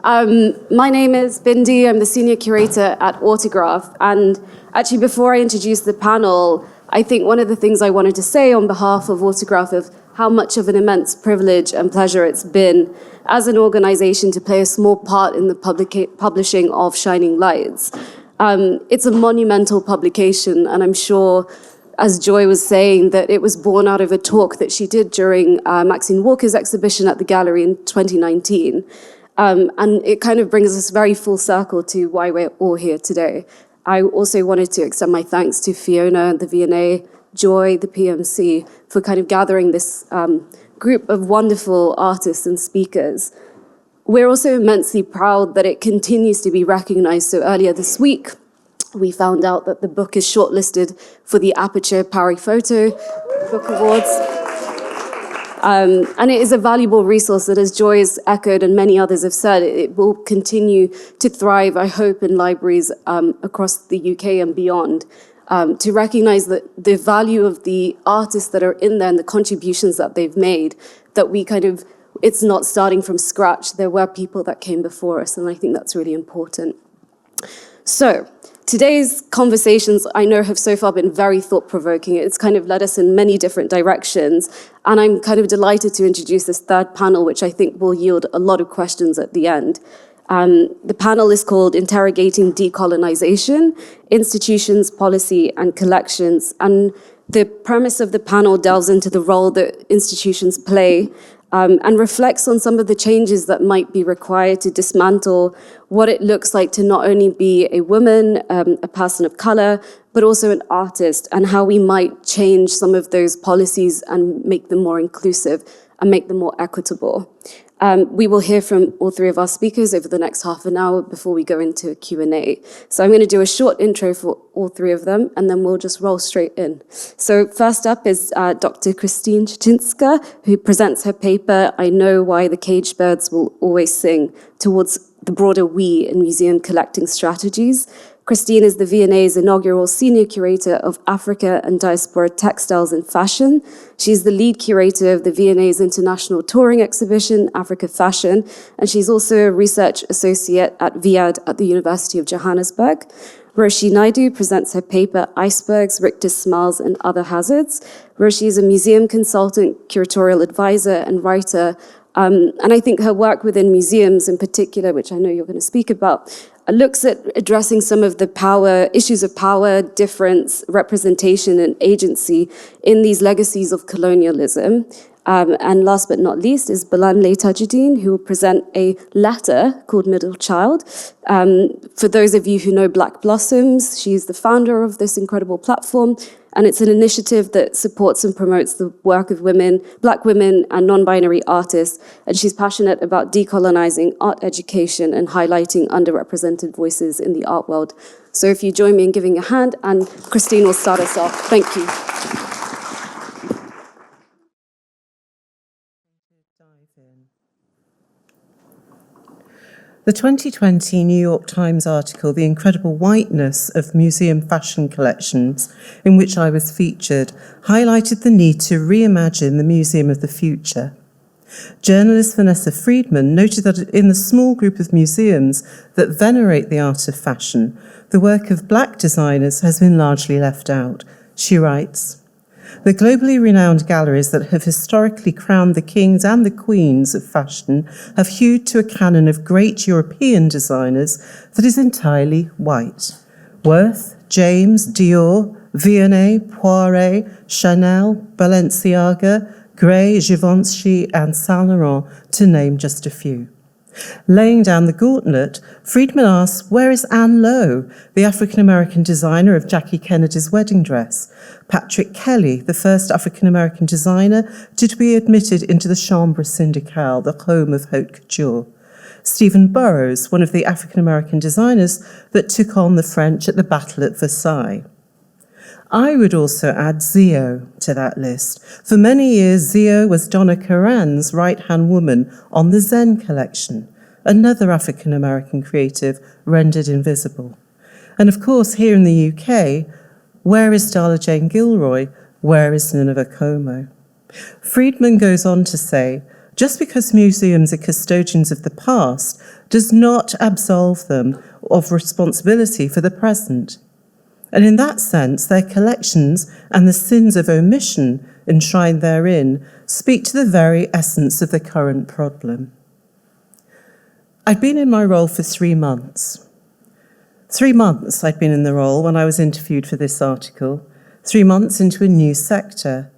My name is Bindi. I'm the senior curator at Autograph. And actually, before I introduce the panel, I think one of the things I wanted to say on behalf of Autograph of how much of an immense privilege and pleasure it's been as an organization to play a small part in the publishing of Shining Lights. It's a monumental publication, and I'm sure, as Joy was saying, that it was born out of a talk that she did during Maxine Walker's exhibition at the gallery in 2019. And it kind of brings us very full circle to why we're all here today. I also wanted to extend my thanks to Fiona, the V&A, Joy, the PMC, for kind of gathering this group of wonderful artists and speakers. We're also immensely proud that it continues to be recognized. So earlier this week, we found out that the book is shortlisted for the Aperture Paris Photo Book Awards. And it is a valuable resource that, as Joy has echoed and many others have said, it will continue to thrive, I hope, in libraries across the UK and beyond, to recognize that the value of the artists that are in there and the contributions that they've made, that we kind of, it's not starting from scratch. There were people that came before us, and I think that's really important. So, today's conversations, I know, have so far been very thought-provoking. It's kind of led us in many different directions. And I'm kind of delighted to introduce this third panel, which I think will yield a lot of questions at the end. The panel is called Interogating Decolonisation, Institutions, Policy, and Collections. And the premise of the panel delves into the role that institutions play and reflects on some of the changes that might be required to dismantle what it looks like to not only be a woman, a person of color, but also an artist, and how we might change some of those policies and make them more inclusive and make them more equitable. We will hear from all three of our speakers over the next half an hour before we go into a Q&A. So I'm going to do a short intro for all three of them, and then we'll just roll straight in. So first up is Dr. Christine Szczynska, who presents her paper, I Know Why the Caged Birds Will Always Sing, towards the broader we in museum collecting strategies. Christine is the V&A's inaugural senior curator of Africa and diaspora textiles and fashion. She's the lead curator of the V&A's international touring exhibition, Africa Fashion, and she's also a research associate at VIAD at the University of Johannesburg. Roshi Naidu presents her paper, Icebergs, Richter's Smiles, and Other Hazards. Roshi is a museum consultant, curatorial advisor, and writer. And I think her work within museums in particular, which I know you're going to speak about, looks at addressing some of the issues of power, difference, representation, and agency in these legacies of colonialism. And last but not least is Bolanle Tajuddin, who will present a letter called Middle Child. For those of you who know Black Blossoms, she's the founder of this incredible platform, and it's an initiative that supports and promotes the work of women, Black women and non-binary artists, and she's passionate about decolonizing art education and highlighting underrepresented voices in the art world. So if you join me in giving a hand, and Christine will start us off. Thank you. The 2020 New York Times article, The Incredible Whiteness of Museum Fashion Collections, in which I was featured, highlighted the need to reimagine the museum of the future. Journalist Vanessa Friedman noted that in the small group of museums that venerate the art of fashion, the work of Black designers has been largely left out. She writes, "The globally renowned galleries that have historically crowned the kings and the queens of fashion have hewed to a canon of great European designers that is entirely white. Worth, James, Dior, V&A, Poiret, Chanel, Balenciaga, Gray, Givenchy, and Saint Laurent, to name just a few." Laying down the gauntlet, Friedman asks, where is Anne Lowe, the African-American designer of Jackie Kennedy's wedding dress? Patrick Kelly, the first African-American designer to be admitted into the Chambre Syndicale, the home of haute couture. Stephen Burrows, one of the African-American designers that took on the French at the Battle at Versailles. I would also add Zio to that list. For many years, Zio was Donna Karan's right-hand woman on the Zen collection, another African-American creative rendered invisible. And of course, here in the UK, where is Darla Jane Gilroy? Where is Nineveh Como? Friedman goes on to say, Just because museums are custodians of the past does not absolve them of responsibility for the present. And in that sense, their collections and the sins of omission enshrined therein speak to the very essence of the current problem. I'd been in my role for 3 months. 3 months I'd been in the role when I was interviewed for this article, 3 months into a new sector,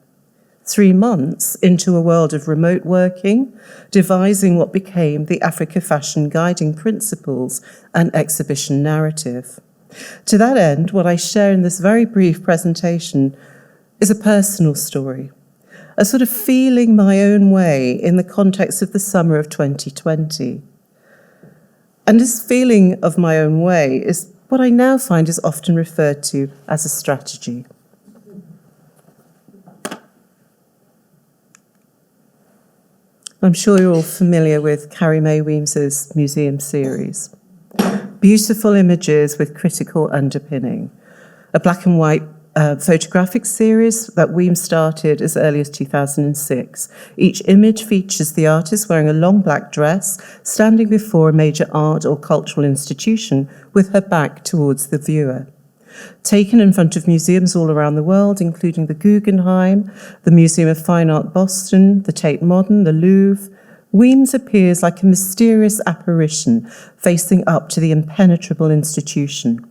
3 months into a world of remote working, devising what became the Africa Fashion Guiding Principles and exhibition narrative. To that end, what I share in this very brief presentation is a personal story, a sort of feeling my own way in the context of the summer of 2020. And this feeling of my own way is what I now find is often referred to as a strategy. I'm sure you're all familiar with Carrie Mae Weems's museum series. Beautiful images with critical underpinning. A black and white photographic series that Weems started as early as 2006. Each image features the artist wearing a long black dress, standing before a major art or cultural institution with her back towards the viewer. Taken in front of museums all around the world, including the Guggenheim, the Museum of Fine Art Boston, the Tate Modern, the Louvre, Weems appears like a mysterious apparition facing up to the impenetrable institution.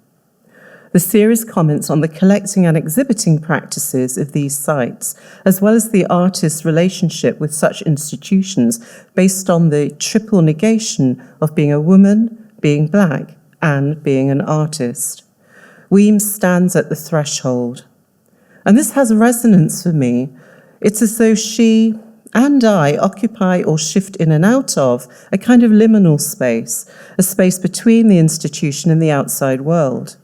The series comments on the collecting and exhibiting practices of these sites, as well as the artist's relationship with such institutions based on the triple negation of being a woman, being black, and being an artist. Weems stands at the threshold. And this has resonance for me. It's as though she and I occupy or shift in and out of a kind of liminal space, a space between the institution and the outside world.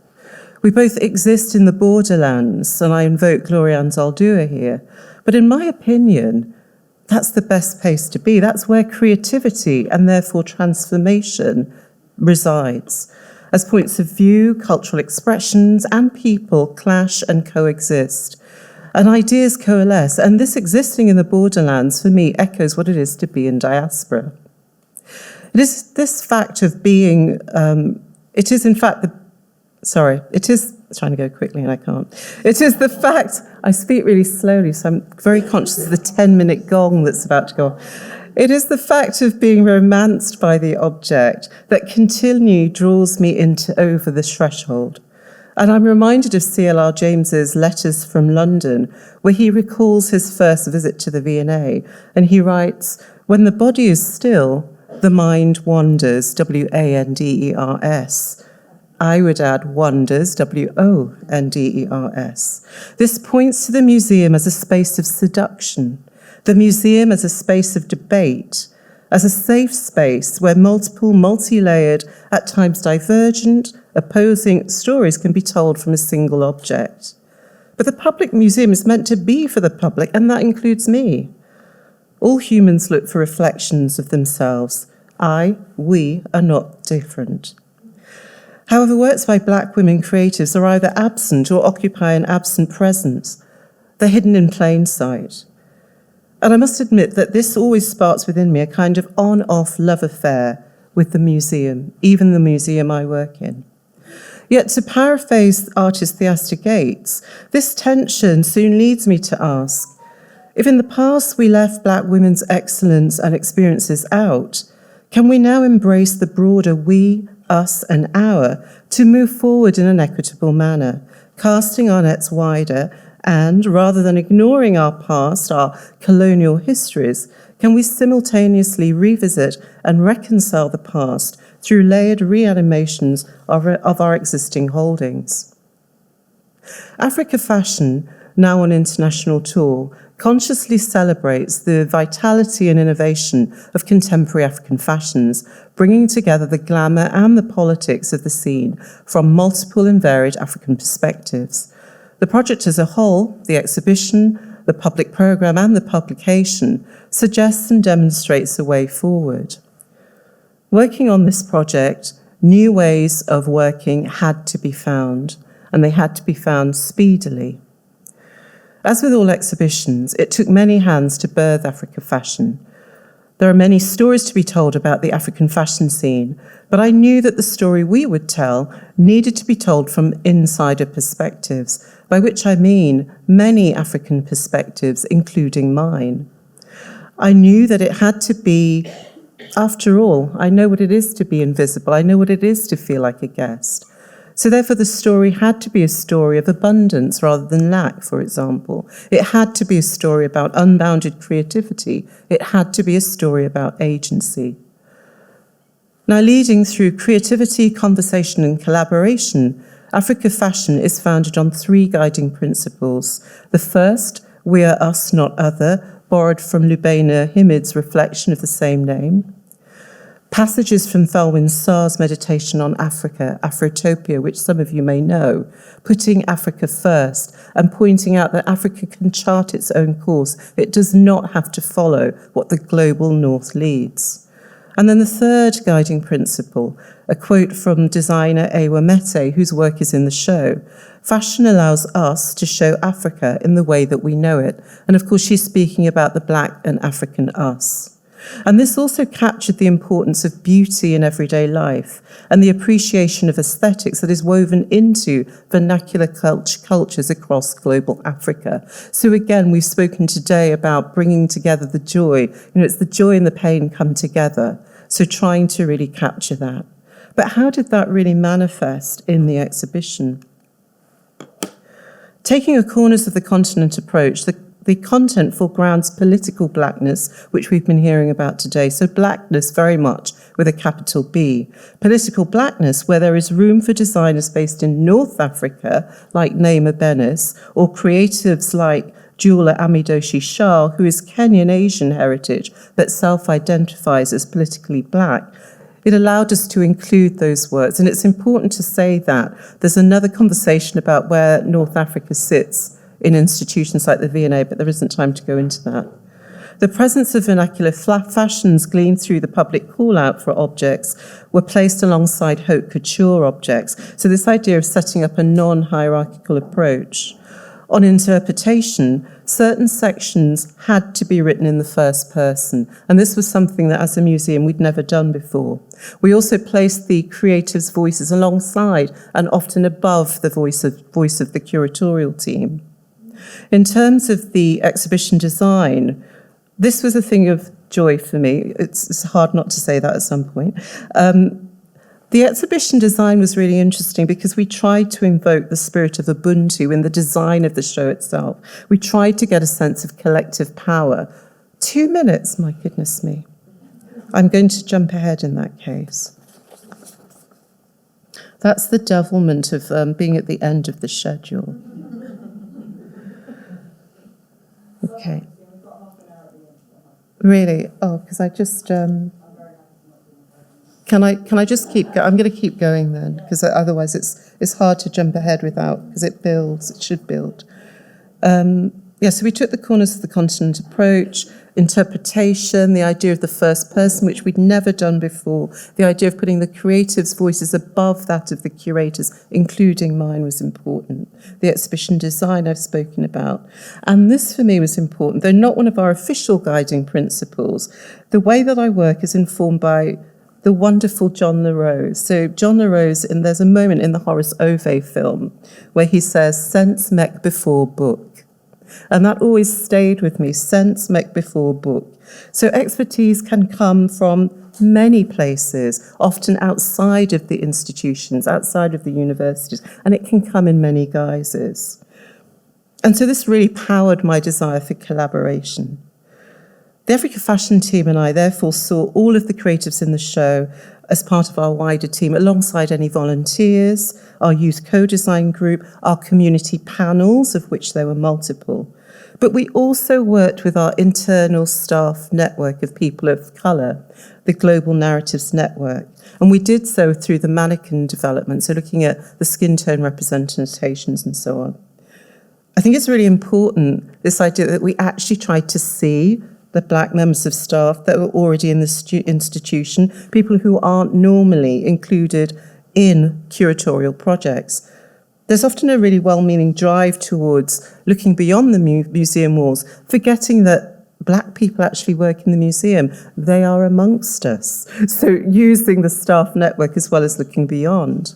We both exist in the borderlands, and I invoke Glorianne Zaldua here, but in my opinion, that's the best place to be. That's where creativity and therefore transformation resides. As points of view, cultural expressions, and people clash and coexist. And ideas coalesce, and this existing in the borderlands, for me, echoes what it is to be in diaspora. It is this fact of being, it is trying to go quickly and I can't. It is the fact, I speak really slowly, so I'm very conscious of the 10-minute gong that's about to go off. It is the fact of being romanced by the object that continually draws me over the threshold. And I'm reminded of C.L.R. James's Letters from London, where he recalls his first visit to the V&A, and he writes, "When the body is still, the mind wanders, W-A-N-D-E-R-S. I would add wonders, W-O-N-D-E-R-S. This points to the museum as a space of seduction, the museum as a space of debate, as a safe space where multiple, multi-layered, at times divergent, opposing stories can be told from a single object. But the public museum is meant to be for the public, and that includes me. All humans look for reflections of themselves. We are not different. However, works by black women creatives are either absent or occupy an absent presence. They're hidden in plain sight. And I must admit that this always sparks within me a kind of on-off love affair with the museum, even the museum I work in. Yet, to paraphrase artist Theaster Gates, this tension soon leads me to ask, if in the past we left black women's excellence and experiences out, can we now embrace the broader we, us, and our to move forward in an equitable manner, casting our nets wider, and rather than ignoring our past, our colonial histories, can we simultaneously revisit and reconcile the past through layered reanimations of our existing holdings? Africa Fashion, now on international tour, consciously celebrates the vitality and innovation of contemporary African fashions, bringing together the glamour and the politics of the scene from multiple and varied African perspectives. The project as a whole, the exhibition, the public programme and the publication, suggests and demonstrates a way forward. Working on this project, new ways of working had to be found, and they had to be found speedily. As with all exhibitions, it took many hands to birth Africa Fashion. There are many stories to be told about the African fashion scene, but I knew that the story we would tell needed to be told from insider perspectives, by which I mean many African perspectives, including mine. I knew that it had to be, after all, I know what it is to be invisible. I know what it is to feel like a guest. So therefore, the story had to be a story of abundance rather than lack, for example. It had to be a story about unbounded creativity. It had to be a story about agency. Now, leading through creativity, conversation, and collaboration, Africa Fashion is founded on 3 guiding principles. The first, we are us, not other, borrowed from Lubena Himid's reflection of the same name. Passages from Thelwyn Sarr's meditation on Africa, Afrotopia, which some of you may know, putting Africa first and pointing out that Africa can chart its own course. It does not have to follow what the global north leads. And then the third guiding principle, a quote from designer Ewa Mete, whose work is in the show. Fashion allows us to show Africa in the way that we know it. And of course, she's speaking about the Black and African us. And this also captured the importance of beauty in everyday life and the appreciation of aesthetics that is woven into vernacular cultures across global Africa. So again, we've spoken today about bringing together the joy. It's the joy and the pain come together. So trying to really capture that. But how did that really manifest in the exhibition? Taking a corners of the continent approach, the content foregrounds political blackness, which we've been hearing about today. So blackness very much with a capital B. Political blackness where there is room for designers based in North Africa, like Neema Benes, or creatives like Jula Amidoshi Shah, who is Kenyan Asian heritage but self-identifies as politically black. It allowed us to include those words. And it's important to say that there's another conversation about where North Africa sits in institutions like the V&A, but there isn't time to go into that. The presence of vernacular fashions gleaned through the public call-out for objects were placed alongside haute couture objects. So this idea of setting up a non-hierarchical approach. On interpretation, certain sections had to be written in the first person, and this was something that as a museum we'd never done before. We also placed the creatives' voices alongside and often above the voice of the curatorial team. In terms of the exhibition design, this was a thing of joy for me. It's hard not to say that at some point. The exhibition design was really interesting because we tried to invoke the spirit of Ubuntu in the design of the show itself. We tried to get a sense of collective power. 2 minutes, my goodness me. I'm going to jump ahead in that case. That's the devilment of being at the end of the schedule. Okay. Really? Oh, because I just... Can I just keep going? I'm going to keep going then, because otherwise it's hard to jump ahead without, because it builds, it should build. So we took the corners of the continent approach, interpretation, the idea of the first person, which we'd never done before, the idea of putting the creatives' voices above that of the curators, including mine, was important. The exhibition design I've spoken about. And this for me was important, though not one of our official guiding principles. The way that I work is informed by the wonderful John LaRose. So John LaRose, and there's a moment in the Horace Ove film where he says, sense mec before book. And that always stayed with me, sense mec before book. So expertise can come from many places, often outside of the institutions, outside of the universities, and it can come in many guises. And so this really powered my desire for collaboration. The Africa Fashion team and I therefore saw all of the creatives in the show as part of our wider team, alongside any volunteers, our youth co-design group, our community panels, of which there were multiple. But we also worked with our internal staff network of people of colour, the Global Narratives Network. And we did so through the mannequin development, so looking at the skin tone representations and so on. I think it's really important, this idea that we actually tried to see the black members of staff that were already in the institution, people who aren't normally included in curatorial projects. There's often a really well-meaning drive towards looking beyond the museum walls, forgetting that Black people actually work in the museum. They are amongst us. So using the staff network as well as looking beyond.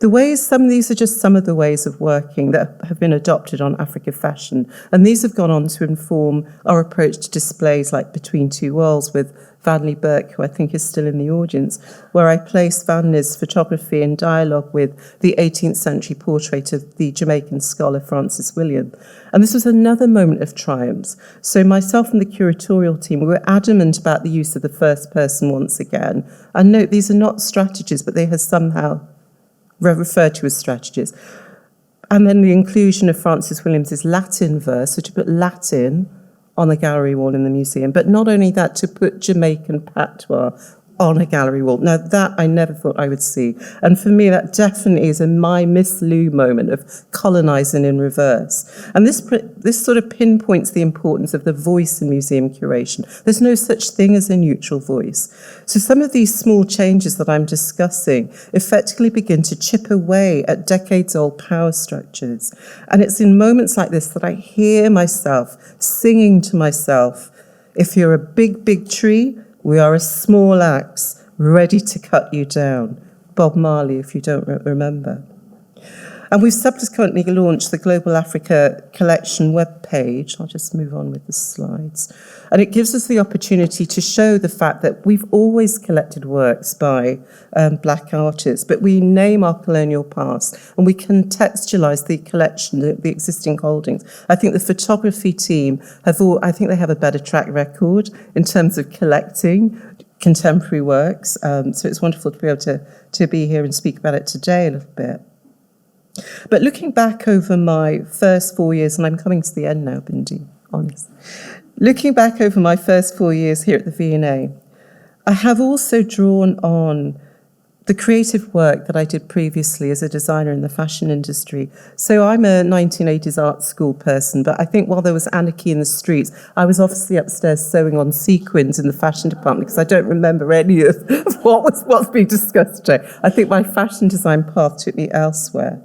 These are just some of the ways of working that have been adopted on Africa Fashion. And these have gone on to inform our approach to displays like Between Two Worlds with Vanley Burke, who I think is still in the audience, where I place Vanley's photography in dialogue with the 18th century portrait of the Jamaican scholar Francis William. And this was another moment of triumph. So myself and the curatorial team, we were adamant about the use of the first person once again. And note, these are not strategies, but they have somehow referred to as strategies. And then the inclusion of Francis Williams's Latin verse, so to put Latin on the gallery wall in the museum, but not only that, to put Jamaican patois on a gallery wall. Now, that I never thought I would see. And for me, that definitely is my Miss Lou moment of colonising in reverse. And this sort of pinpoints the importance of the voice in museum curation. There's no such thing as a neutral voice. So some of these small changes that I'm discussing effectively begin to chip away at decades-old power structures. And it's in moments like this that I hear myself singing to myself, if you're a big, big tree, we are a small axe ready to cut you down. Bob Marley, if you don't remember. And we've subsequently launched the Global Africa Collection webpage. I'll just move on with the slides. And it gives us the opportunity to show the fact that we've always collected works by Black artists, but we name our colonial past and we contextualise the collection, the existing holdings. I think the photography team I think they have a better track record in terms of collecting contemporary works. So it's wonderful to be able to be here and speak about it today a little bit. But looking back over my first 4 years, and I'm coming to the end now, Bindi, honest. Looking back over my first 4 years here at the V&A, I have also drawn on the creative work that I did previously as a designer in the fashion industry. So I'm a 1980s art school person, but I think while there was anarchy in the streets, I was obviously upstairs sewing on sequins in the fashion department because I don't remember any of what's being discussed today. I think my fashion design path took me elsewhere.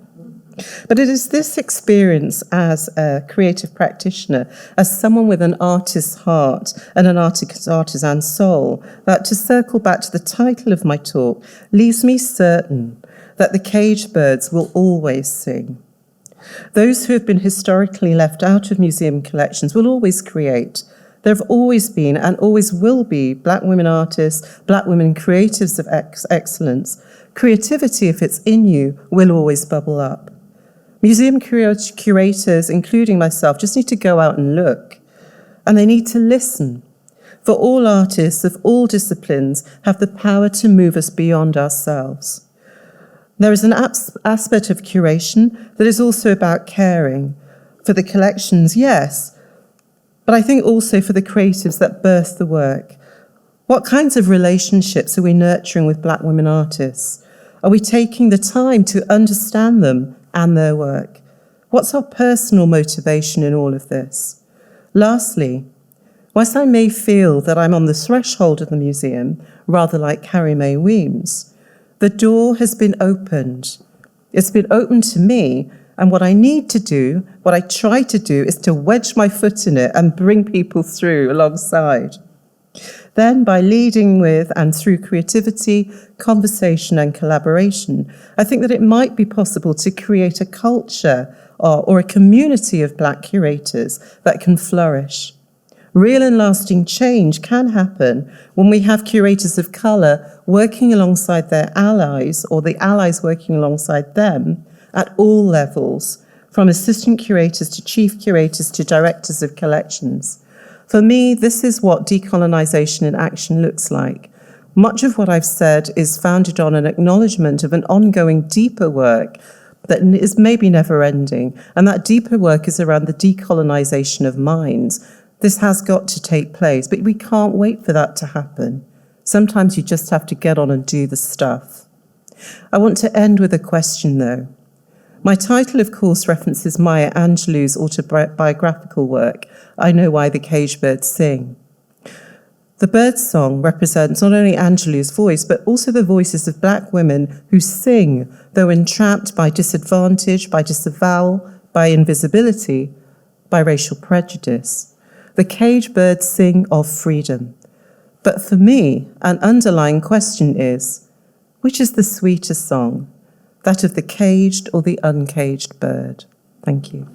But it is this experience as a creative practitioner, as someone with an artist's heart and an artisan soul, that, to circle back to the title of my talk, leaves me certain that the caged birds will always sing. Those who have been historically left out of museum collections will always create. There have always been and always will be Black women artists, Black women creatives of excellence. Creativity, if it's in you, will always bubble up. Museum curators, including myself, just need to go out and look. And they need to listen. For all artists of all disciplines have the power to move us beyond ourselves. There is an aspect of curation that is also about caring. For the collections, yes, but I think also for the creatives that birth the work. What kinds of relationships are we nurturing with Black women artists? Are we taking the time to understand them and their work? What's our personal motivation in all of this? Lastly, whilst I may feel that I'm on the threshold of the museum, rather like Carrie Mae Weems, the door has been opened. It's been opened to me, and what I need to do, what I try to do, is to wedge my foot in it and bring people through alongside. Then, by leading with and through creativity, conversation and collaboration, I think that it might be possible to create a culture or a community of Black curators that can flourish. Real and lasting change can happen when we have curators of colour working alongside their allies, or the allies working alongside them at all levels, from assistant curators to chief curators to directors of collections. For me, this is what decolonisation in action looks like. Much of what I've said is founded on an acknowledgement of an ongoing deeper work that is maybe never ending, and that deeper work is around the decolonisation of minds. This has got to take place, but we can't wait for that to happen. Sometimes you just have to get on and do the stuff. I want to end with a question, though. My title, of course, references Maya Angelou's autobiographical work, I Know Why the Caged Birds Sing. The bird song represents not only Angelou's voice, but also the voices of Black women who sing, though entrapped by disadvantage, by disavowal, by invisibility, by racial prejudice. The caged birds sing of freedom. But for me, an underlying question is, which is the sweeter song, that of the caged or the uncaged bird? Thank you.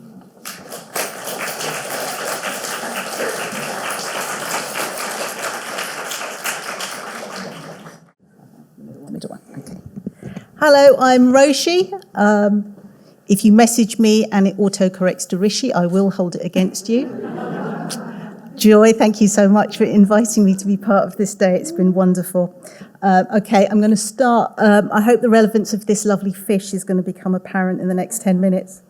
Hello, I'm Roshi. If you message me and it autocorrects to Rishi, I will hold it against you. Joy, thank you so much for inviting me to be part of this day. It's been wonderful. Okay, I'm going to start. I hope the relevance of this lovely fish is going to become apparent in the next 10 minutes.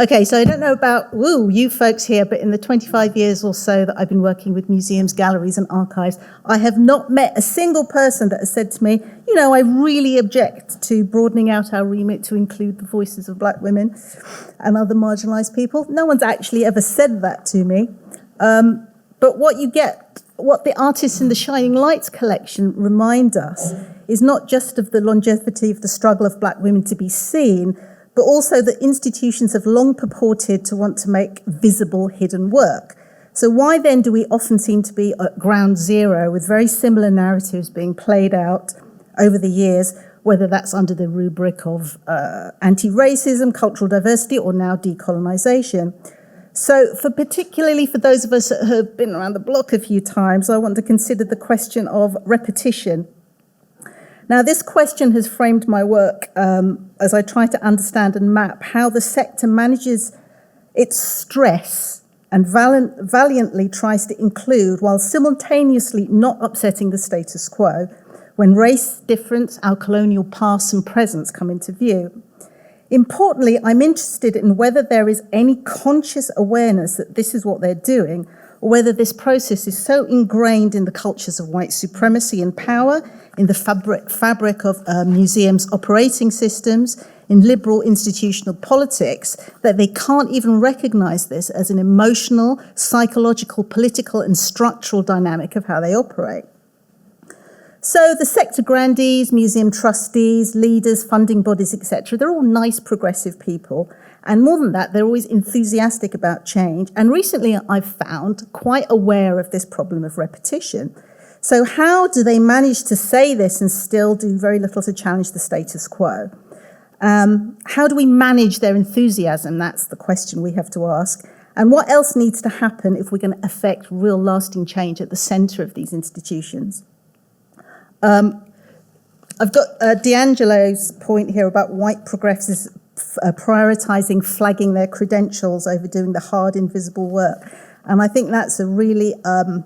Okay, so I don't know about you folks here, but in the 25 years or so that I've been working with museums, galleries and archives, I have not met a single person that has said to me, I really object to broadening out our remit to include the voices of black women and other marginalised people. No one's actually ever said that to me. But what the artists in the Shining Lights collection remind us is not just of the longevity of the struggle of black women to be seen, but also that institutions have long purported to want to make visible hidden work. So why then do we often seem to be at ground zero with very similar narratives being played out over the years, whether that's under the rubric of anti-racism, cultural diversity, or now decolonisation? So particularly for those of us that have been around the block a few times, I want to consider the question of repetition. Now, this question has framed my work as I try to understand and map how the sector manages its stress and valiantly tries to include, while simultaneously not upsetting the status quo, when race, difference, our colonial past and presence come into view. Importantly, I'm interested in whether there is any conscious awareness that this is what they're doing, or whether this process is so ingrained in the cultures of white supremacy and power, in the fabric of museums' operating systems, in liberal institutional politics, that they can't even recognise this as an emotional, psychological, political and structural dynamic of how they operate. So the sector grandees, museum trustees, leaders, funding bodies, etc., they're all nice, progressive people. And more than that, they're always enthusiastic about change. And recently I've found quite aware of this problem of repetition. So how do they manage to say this and still do very little to challenge the status quo? How do we manage their enthusiasm? That's the question we have to ask. And what else needs to happen if we're going to affect real lasting change at the centre of these institutions? I've got D'Angelo's point here about white progressives prioritising flagging their credentials over doing the hard, invisible work. And I think that's a really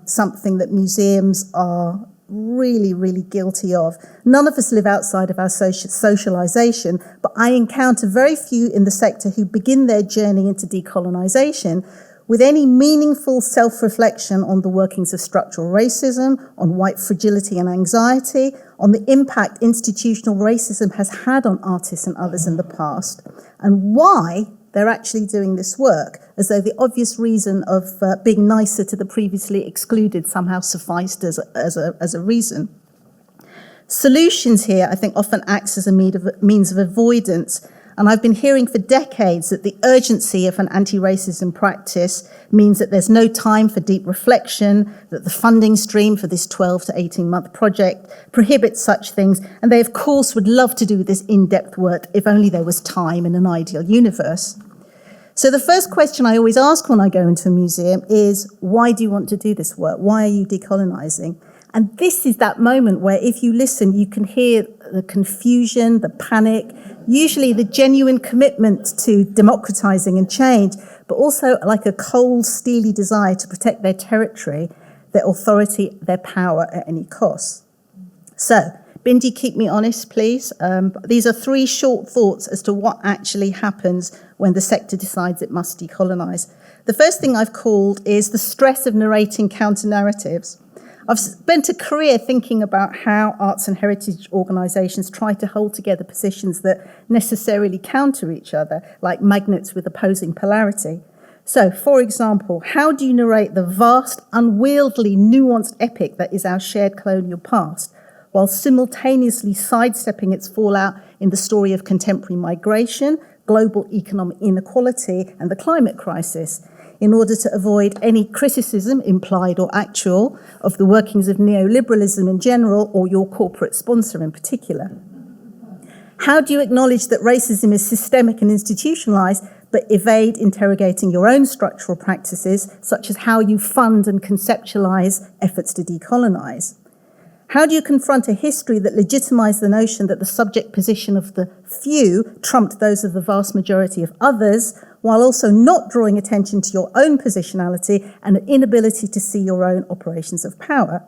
something that museums are really, really guilty of. None of us live outside of our socialisation, but I encounter very few in the sector who begin their journey into decolonisation with any meaningful self-reflection on the workings of structural racism, on white fragility and anxiety, on the impact institutional racism has had on artists and others in the past, and why they're actually doing this work, as though the obvious reason of being nicer to the previously excluded somehow sufficed as a reason. Solutions here, I think, often acts as a means of avoidance. And I've been hearing for decades that the urgency of an anti-racism practice means that there's no time for deep reflection, that the funding stream for this 12 to 18-month project prohibits such things, and they, of course, would love to do this in-depth work if only there was time in an ideal universe. So the first question I always ask when I go into a museum is, why do you want to do this work? Why are you decolonising? And this is that moment where if you listen, you can hear the confusion, the panic, usually the genuine commitment to democratising and change, but also like a cold, steely desire to protect their territory, their authority, their power at any cost. So, Bindi, keep me honest, please. These are 3 short thoughts as to what actually happens when the sector decides it must decolonise. The first thing I've called is the stress of narrating counter-narratives. I've spent a career thinking about how arts and heritage organisations try to hold together positions that necessarily counter each other, like magnets with opposing polarity. So, for example, how do you narrate the vast, unwieldy, nuanced epic that is our shared colonial past, while simultaneously sidestepping its fallout in the story of contemporary migration, global economic inequality and the climate crisis, in order to avoid any criticism, implied or actual, of the workings of neoliberalism in general or your corporate sponsor in particular? How do you acknowledge that racism is systemic and institutionalized, but evade interrogating your own structural practices, such as how you fund and conceptualize efforts to decolonize? How do you confront a history that legitimized the notion that the subject position of the few trumped those of the vast majority of others, while also not drawing attention to your own positionality and an inability to see your own operations of power?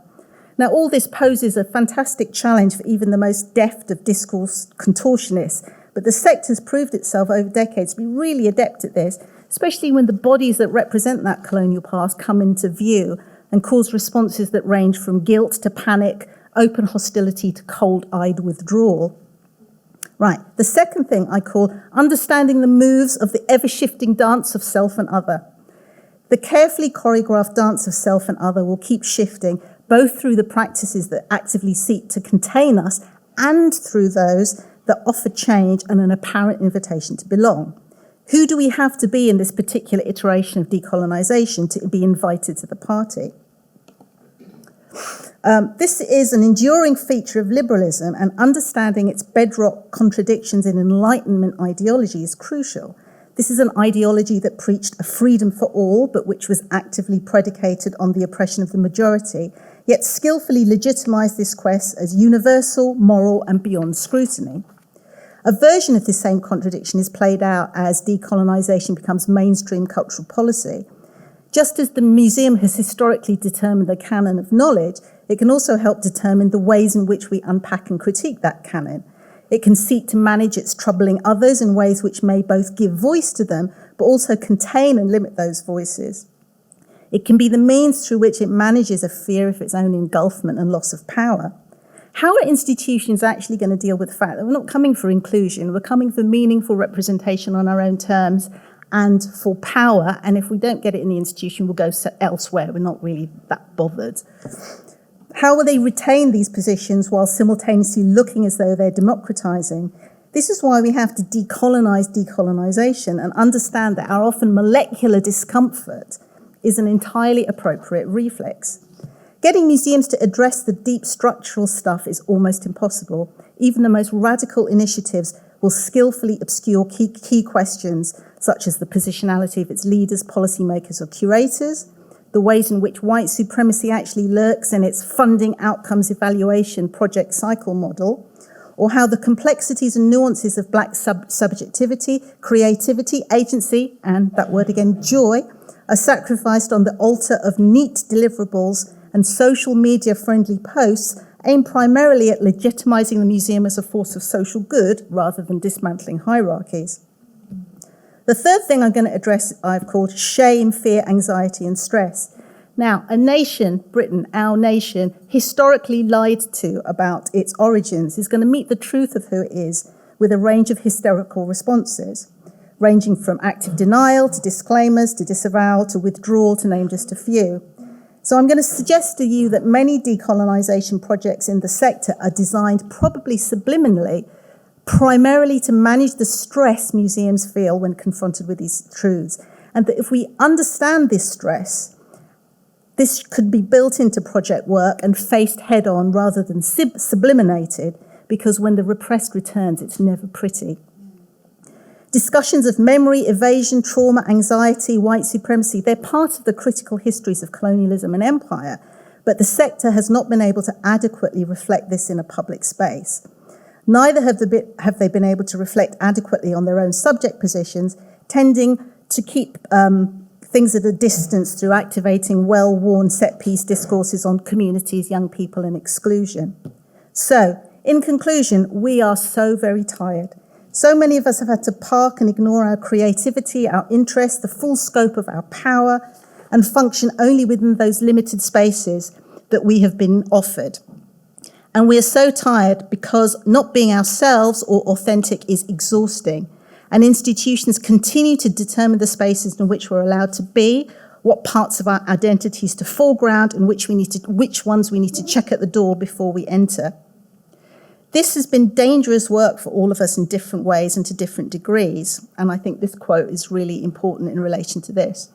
Now, all this poses a fantastic challenge for even the most deft of discourse contortionists, but the sector's proved itself over decades to be really adept at this, especially when the bodies that represent that colonial past come into view and cause responses that range from guilt to panic, open hostility to cold-eyed withdrawal. Right, the second thing I call understanding the moves of the ever-shifting dance of self and other. The carefully choreographed dance of self and other will keep shifting, both through the practices that actively seek to contain us and through those that offer change and an apparent invitation to belong. Who do we have to be in this particular iteration of decolonisation to be invited to the party? This is an enduring feature of liberalism, and understanding its bedrock contradictions in Enlightenment ideology is crucial. This is an ideology that preached a freedom for all, but which was actively predicated on the oppression of the majority, yet skillfully legitimised this quest as universal, moral, and beyond scrutiny. A version of this same contradiction is played out as decolonisation becomes mainstream cultural policy. Just as the museum has historically determined the canon of knowledge, it can also help determine the ways in which we unpack and critique that canon. It can seek to manage its troubling others in ways which may both give voice to them, but also contain and limit those voices. It can be the means through which it manages a fear of its own engulfment and loss of power. How are institutions actually going to deal with the fact that we're not coming for inclusion, we're coming for meaningful representation on our own terms and for power, and if we don't get it in the institution, we'll go elsewhere. We're not really that bothered. How will they retain these positions while simultaneously looking as though they're democratizing? This is why we have to decolonize decolonisation and understand that our often molecular discomfort is an entirely appropriate reflex. Getting museums to address the deep structural stuff is almost impossible. Even the most radical initiatives will skillfully obscure key questions, such as the positionality of its leaders, policymakers, or curators, the ways in which white supremacy actually lurks in its funding outcomes evaluation project cycle model, or how the complexities and nuances of black subjectivity, creativity, agency, and that word again, joy, are sacrificed on the altar of neat deliverables and social media-friendly posts aimed primarily at legitimising the museum as a force of social good rather than dismantling hierarchies. The third thing I'm going to address I've called shame, fear, anxiety, and stress. Now, a nation, Britain, our nation, historically lied to about its origins, is going to meet the truth of who it is with a range of hysterical responses, ranging from active denial to disclaimers to disavowal to withdrawal, to name just a few. So I'm going to suggest to you that many decolonisation projects in the sector are designed, probably subliminally, primarily to manage the stress museums feel when confronted with these truths. And that if we understand this stress, this could be built into project work and faced head-on rather than subliminated, because when the repressed returns, it's never pretty. Discussions of memory, evasion, trauma, anxiety, white supremacy, they're part of the critical histories of colonialism and empire, but the sector has not been able to adequately reflect this in a public space. Neither have they been able to reflect adequately on their own subject positions, tending to keep things at a distance through activating well-worn set-piece discourses on communities, young people, and exclusion. So, in conclusion, we are so very tired. So many of us have had to park and ignore our creativity, our interests, the full scope of our power, and function only within those limited spaces that we have been offered. And we are so tired because not being ourselves or authentic is exhausting. And institutions continue to determine the spaces in which we're allowed to be, what parts of our identities to foreground, and which ones we need to check at the door before we enter. This has been dangerous work for all of us in different ways and to different degrees, and I think this quote is really important in relation to this.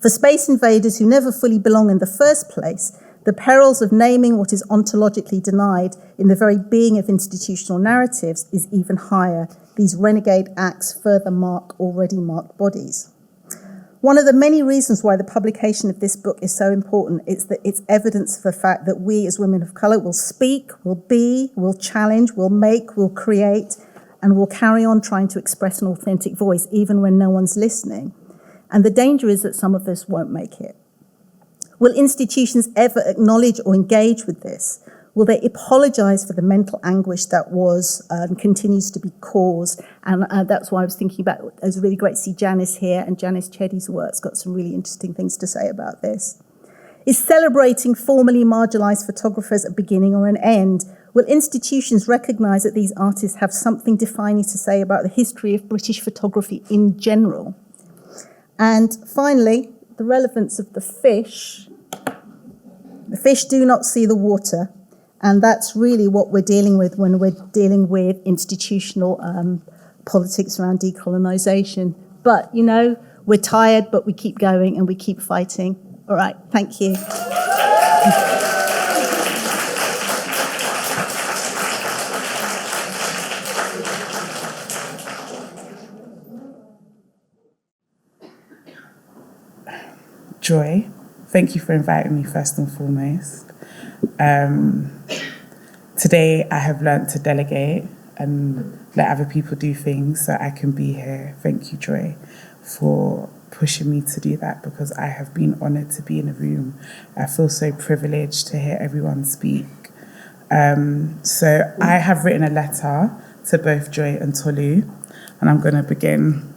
For space invaders who never fully belong in the first place, the perils of naming what is ontologically denied in the very being of institutional narratives is even higher. These renegade acts further mark already marked bodies. One of the many reasons why the publication of this book is so important is that it's evidence of the fact that we as women of colour will speak, will be, will challenge, will make, will create, and will carry on trying to express an authentic voice even when no one's listening. And the danger is that some of us won't make it. Will institutions ever acknowledge or engage with this? Will they apologise for the mental anguish that was continues to be caused? And that's why I was thinking about, it was really great to see Janice here, and Janice Cheddy's work's got some really interesting things to say about this. Is celebrating formerly marginalised photographers a beginning or an end? Will institutions recognise that these artists have something defining to say about the history of British photography in general? And finally, the relevance of the fish. The fish do not see the water. And that's really what we're dealing with when we're dealing with institutional politics around decolonisation. But, you know, we're tired, but we keep going and we keep fighting. All right, thank you. Joy, thank you for inviting me first and foremost. Today I have learnt to delegate and let other people do things so I can be here. Thank you, Joy, for pushing me to do that, because I have been honoured to be in a room. I feel so privileged to hear everyone speak. So I have written a letter to both Joy and Tolu, and I'm going to begin.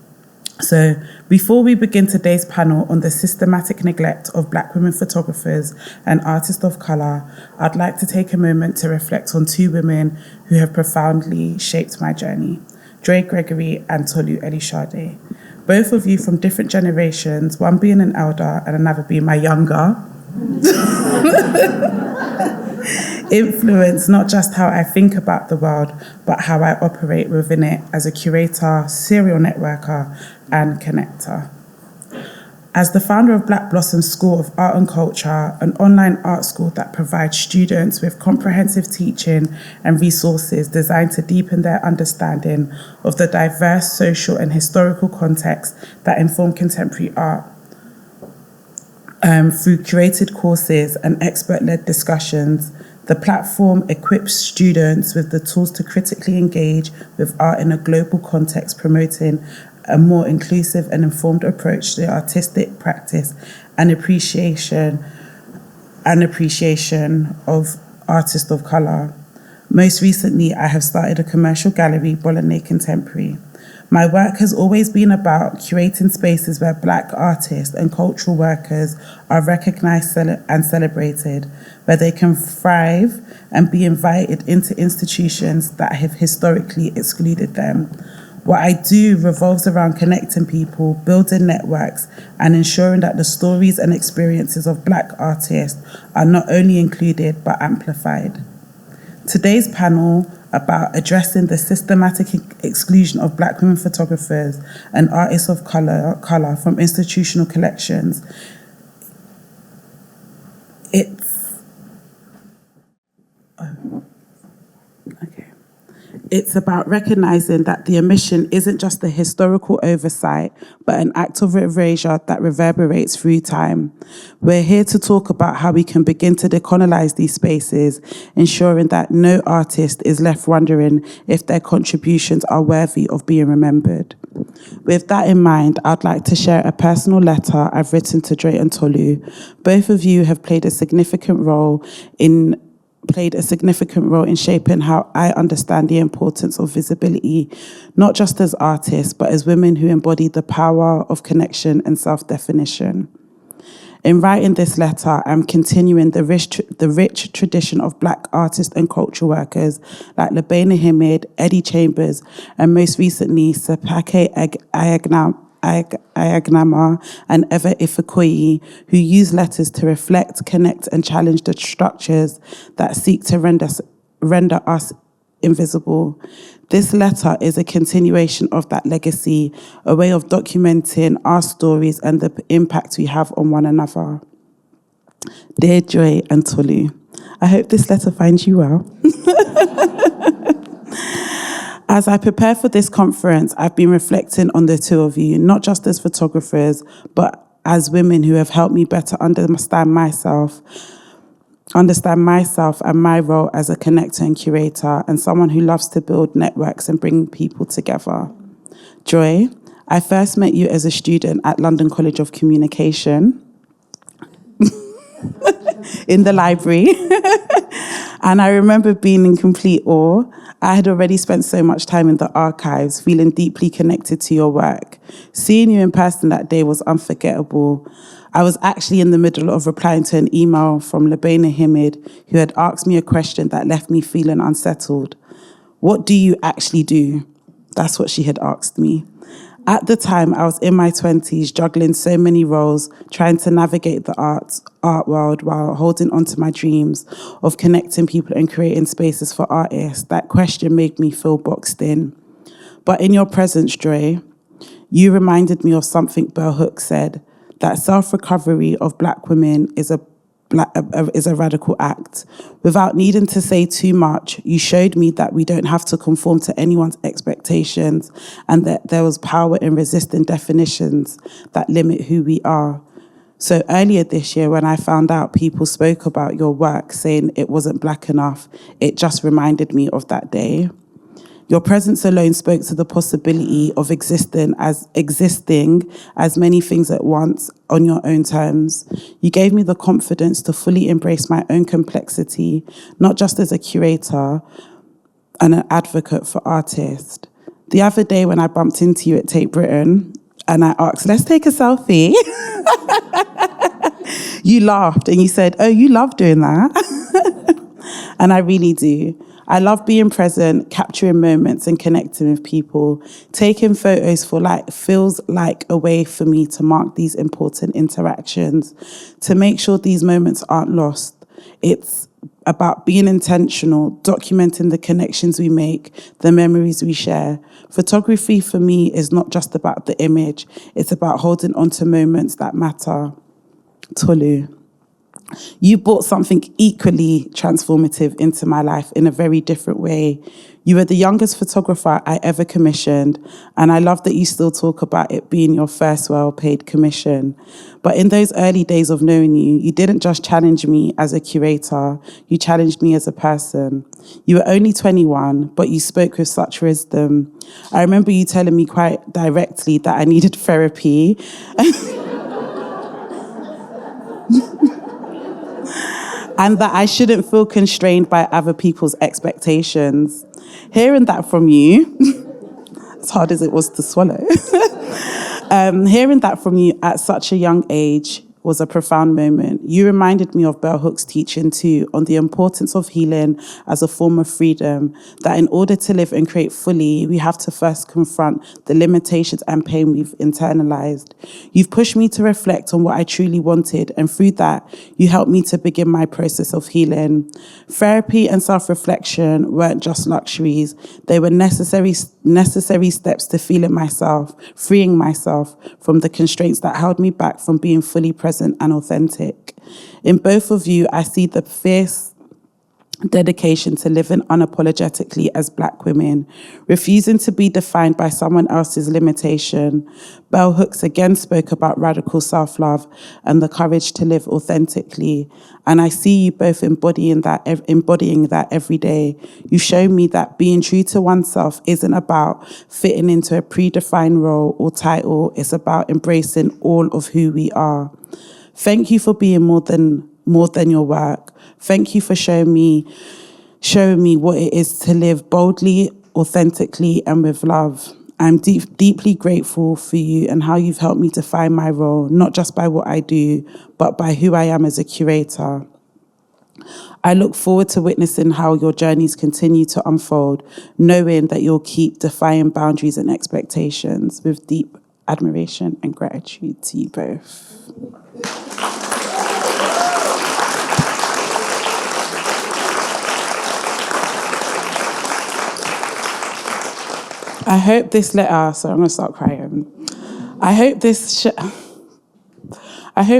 So before we begin today's panel on the systematic neglect of Black women photographers and artists of colour, I'd like to take a moment to reflect on two women who have profoundly shaped my journey, Joy Gregory and Tolu Elishade. Both of you from different generations, one being an elder and another being my younger, influence not just how I think about the world, but how I operate within it as a curator, serial networker, and connector. As the founder of Black Blossom School of Art and Culture, an online art school that provides students with comprehensive teaching and resources designed to deepen their understanding of the diverse social and historical contexts that inform contemporary art, through curated courses and expert-led discussions, the platform equips students with the tools to critically engage with art in a global context, promoting a more inclusive and informed approach to artistic practice and appreciation of artists of colour. Most recently, I have started a commercial gallery, Bolognese Contemporary. My work has always been about curating spaces where Black artists and cultural workers are recognised and celebrated, where they can thrive and be invited into institutions that have historically excluded them. What I do revolves around connecting people, building networks, and ensuring that the stories and experiences of Black artists are not only included but amplified. Today's panel about addressing the systematic exclusion of Black women photographers and artists of colour from institutional collections. It's about recognising that the omission isn't just a historical oversight, but an act of erasure that reverberates through time. We're here to talk about how we can begin to decolonize these spaces, ensuring that no artist is left wondering if their contributions are worthy of being remembered. With that in mind, I'd like to share a personal letter I've written to Joy and Tolu. Both of you have played a significant role in shaping how I understand the importance of visibility, not just as artists, but as women who embody the power of connection and self-definition. In writing this letter, I'm continuing the rich tradition of Black artists and cultural workers like Labena Hamid, Eddie Chambers, and most recently, Sepake Ayagnama and Eva Ifekoyi, who use letters to reflect, connect, and challenge the structures that seek to render us invisible. This letter is a continuation of that legacy, a way of documenting our stories and the impact we have on one another. Dear Joy and Tolu, I hope this letter finds you well. As I prepare for this conference, I've been reflecting on the two of you, not just as photographers, but as women who have helped me better understand myself and my role as a connector and curator, and someone who loves to build networks and bring people together. Joy, I first met you as a student at London College of Communication in the library. And I remember being in complete awe. I had already spent so much time in the archives, feeling deeply connected to your work. Seeing you in person that day was unforgettable. I was actually in the middle of replying to an email from Labena Himid, who had asked me a question that left me feeling unsettled. What do you actually do? That's what she had asked me. At the time, I was in my 20s, juggling so many roles, trying to navigate the art world while holding on to my dreams of connecting people and creating spaces for artists. That question made me feel boxed in. But in your presence, Joy, you reminded me of something Bell Hooks said, that self-recovery of Black women is a radical act. Without needing to say too much, you showed me that we don't have to conform to anyone's expectations and that there was power in resisting definitions that limit who we are. So earlier this year, when I found out people spoke about your work saying it wasn't Black enough, it just reminded me of that day. Your presence alone spoke to the possibility of existing as many things at once on your own terms. You gave me the confidence to fully embrace my own complexity, not just as a curator and an advocate for artists. The other day when I bumped into you at Tate Britain and I asked, let's take a selfie, you laughed and you said, oh, you love doing that. And I really do. I love being present, capturing moments and connecting with people. Taking photos feels like a way for me to mark these important interactions, to make sure these moments aren't lost. It's about being intentional, documenting the connections we make, the memories we share. Photography for me is not just about the image, it's about holding on to moments that matter. Tolu, you brought something equally transformative into my life in a very different way. You were the youngest photographer I ever commissioned, and I love that you still talk about it being your first well-paid commission. But in those early days of knowing you, you didn't just challenge me as a curator, you challenged me as a person. You were only 21, but you spoke with such wisdom. I remember you telling me quite directly that I needed therapy. And that I shouldn't feel constrained by other people's expectations. Hearing that from you, as hard as it was to swallow, hearing that from you at such a young age was a profound moment. You reminded me of Bell Hooks' teaching too, on the importance of healing as a form of freedom, that in order to live and create fully, we have to first confront the limitations and pain we've internalized. You've pushed me to reflect on what I truly wanted, and through that, you helped me to begin my process of healing. Therapy and self-reflection weren't just luxuries. They were necessary steps to feeling myself, freeing myself from the constraints that held me back from being fully present and authentic. In both of you, I see the fierce dedication to living unapologetically as Black women, refusing to be defined by someone else's limitation. Bell Hooks again spoke about radical self-love and the courage to live authentically. And I see you both embodying that every day. You show me that being true to oneself isn't about fitting into a predefined role or title. It's about embracing all of who we are. Thank you for being more than your work. Thank you for showing me what it is to live boldly, authentically, and with love. I'm deeply grateful for you and how you've helped me define my role, not just by what I do, but by who I am as a curator. I look forward to witnessing how your journeys continue to unfold, knowing that you'll keep defying boundaries and expectations. With deep admiration and gratitude to you both. I hope this letter, so I'm going to start crying. I hope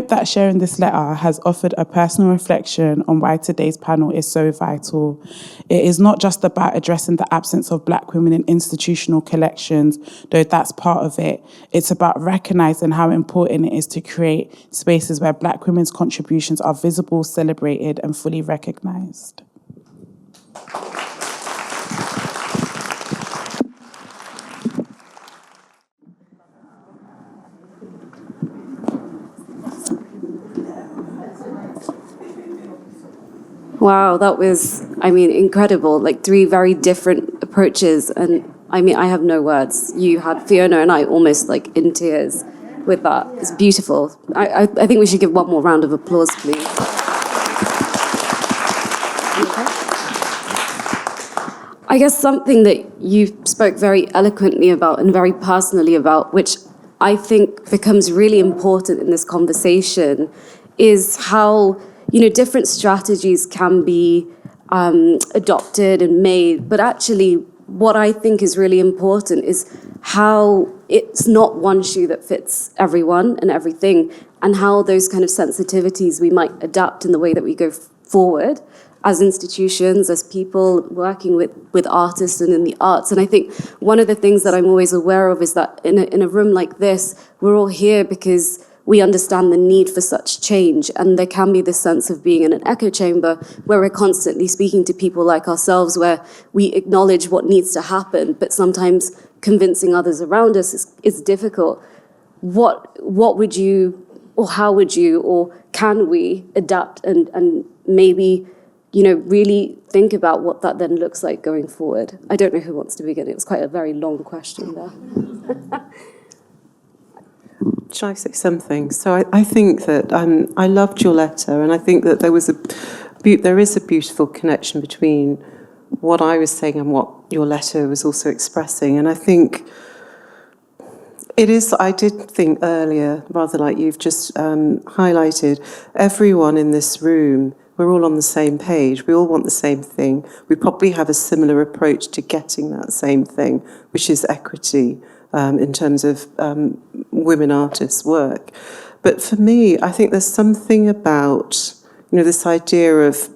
that sharing this letter has offered a personal reflection on why today's panel is so vital. It is not just about addressing the absence of Black women in institutional collections, though that's part of it. It's about recognising how important it is to create spaces where Black women's contributions are visible, celebrated, and fully recognised. Wow, that was, incredible. Like 3 very different approaches. And I have no words. You had Fiona and I almost like in tears with that. It's beautiful. I think we should give one more round of applause, please. I guess something that you spoke very eloquently about and very personally about, which I think becomes really important in this conversation, is how different strategies can be adopted and made, but actually what I think is really important is how it's not one shoe that fits everyone and everything, and how those kind of sensitivities we might adapt in the way that we go forward as institutions, as people working with artists and in the arts. And I think one of the things that I'm always aware of is that in a room like this, we're all here because we understand the need for such change, and there can be this sense of being in an echo chamber where we're constantly speaking to people like ourselves, where we acknowledge what needs to happen, but sometimes convincing others around us is difficult. What would you, or how would you, or can we adapt and maybe, really think about what that then looks like going forward? I don't know who wants to begin. It was quite a very long question there. Shall I say something? So I think that I loved your letter, and I think that there is a beautiful connection between what I was saying and what your letter was also expressing. And I think it is, I did think earlier, rather like you've just highlighted, everyone in this room, we're all on the same page. We all want the same thing. We probably have a similar approach to getting that same thing, which is equity. In terms of women artists' work. But for me, I think there's something about, this idea of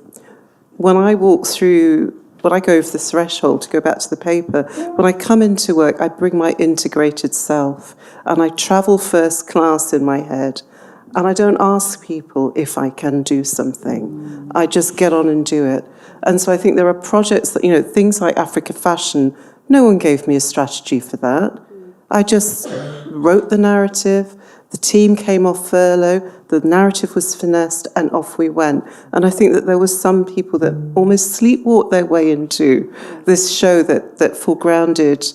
when I walk through, when I go over the threshold, to go back to the paper, when I come into work, I bring my integrated self, and I travel first class in my head, and I don't ask people if I can do something. I just get on and do it. And so I think there are projects that, things like Africa Fashion, no one gave me a strategy for that. I just wrote the narrative, the team came off furlough, the narrative was finessed, and off we went. And I think that there were some people that almost sleepwalked their way into this show that foregrounded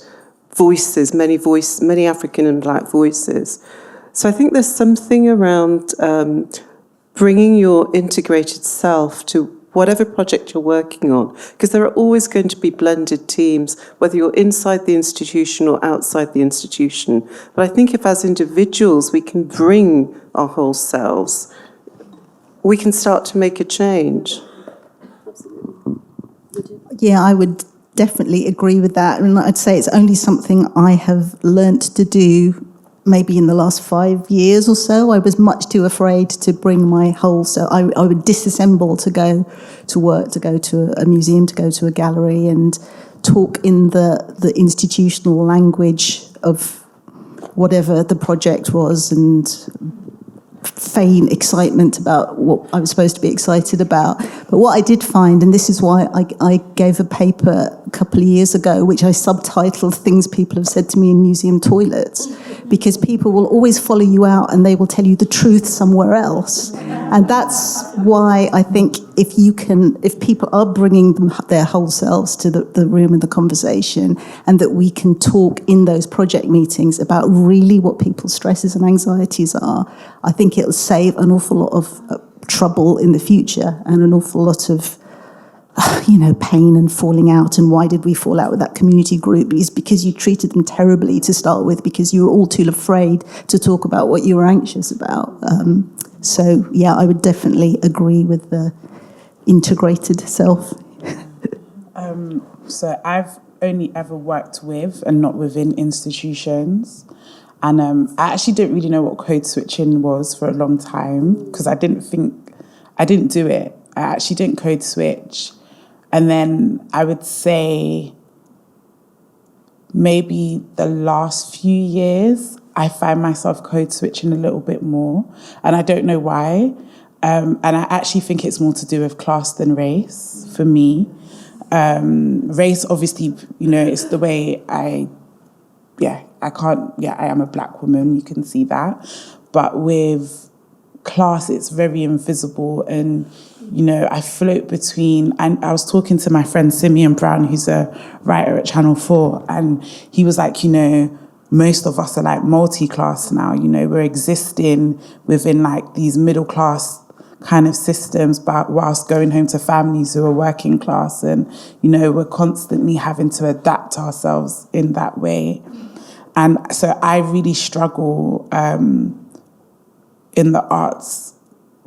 voices, many African and Black voices. So I think there's something around bringing your integrated self to whatever project you're working on, because there are always going to be blended teams, whether you're inside the institution or outside the institution. But I think if as individuals we can bring our whole selves, we can start to make a change. Yeah, I would definitely agree with that. And I'd say it's only something I have learnt to do maybe in the last 5 years or so. I was much too afraid to bring my whole self. I would disassemble to go to work, to go to a museum, to go to a gallery, and talk in the institutional language of whatever the project was, and feign excitement about what I was supposed to be excited about. But what I did find, and this is why I gave a paper a couple of years ago, which I subtitled Things People Have Said to Me in Museum Toilets, because people will always follow you out and they will tell you the truth somewhere else. And that's why I think if people are bringing their whole selves to the room and the conversation, and that we can talk in those project meetings about really what people's stresses and anxieties are, I think it'll save an awful lot of trouble in the future, and an awful lot of pain and falling out. And why did we fall out with that community group? It's because you treated them terribly to start with, because you were all too afraid to talk about what you were anxious about. So yeah, I would definitely agree with the integrated self. So only ever worked with and not within institutions. And I actually didn't really know what code switching was for a long time because I didn't do it. I actually didn't code switch. And then I would say maybe the last few years, I find myself code switching a little bit more. And I don't know why. And I actually think it's more to do with class than race for me. Race, obviously, it's the way I am a black woman, you can see that. But with class, it's very invisible. And, I float between, and I was talking to my friend Simeon Brown, who's a writer at Channel 4, and he was like, most of us are like multi-class now, we're existing within like these middle class kind of systems, but whilst going home to families who are working class, and, we're constantly having to adapt ourselves in that way. And so I really struggle in the arts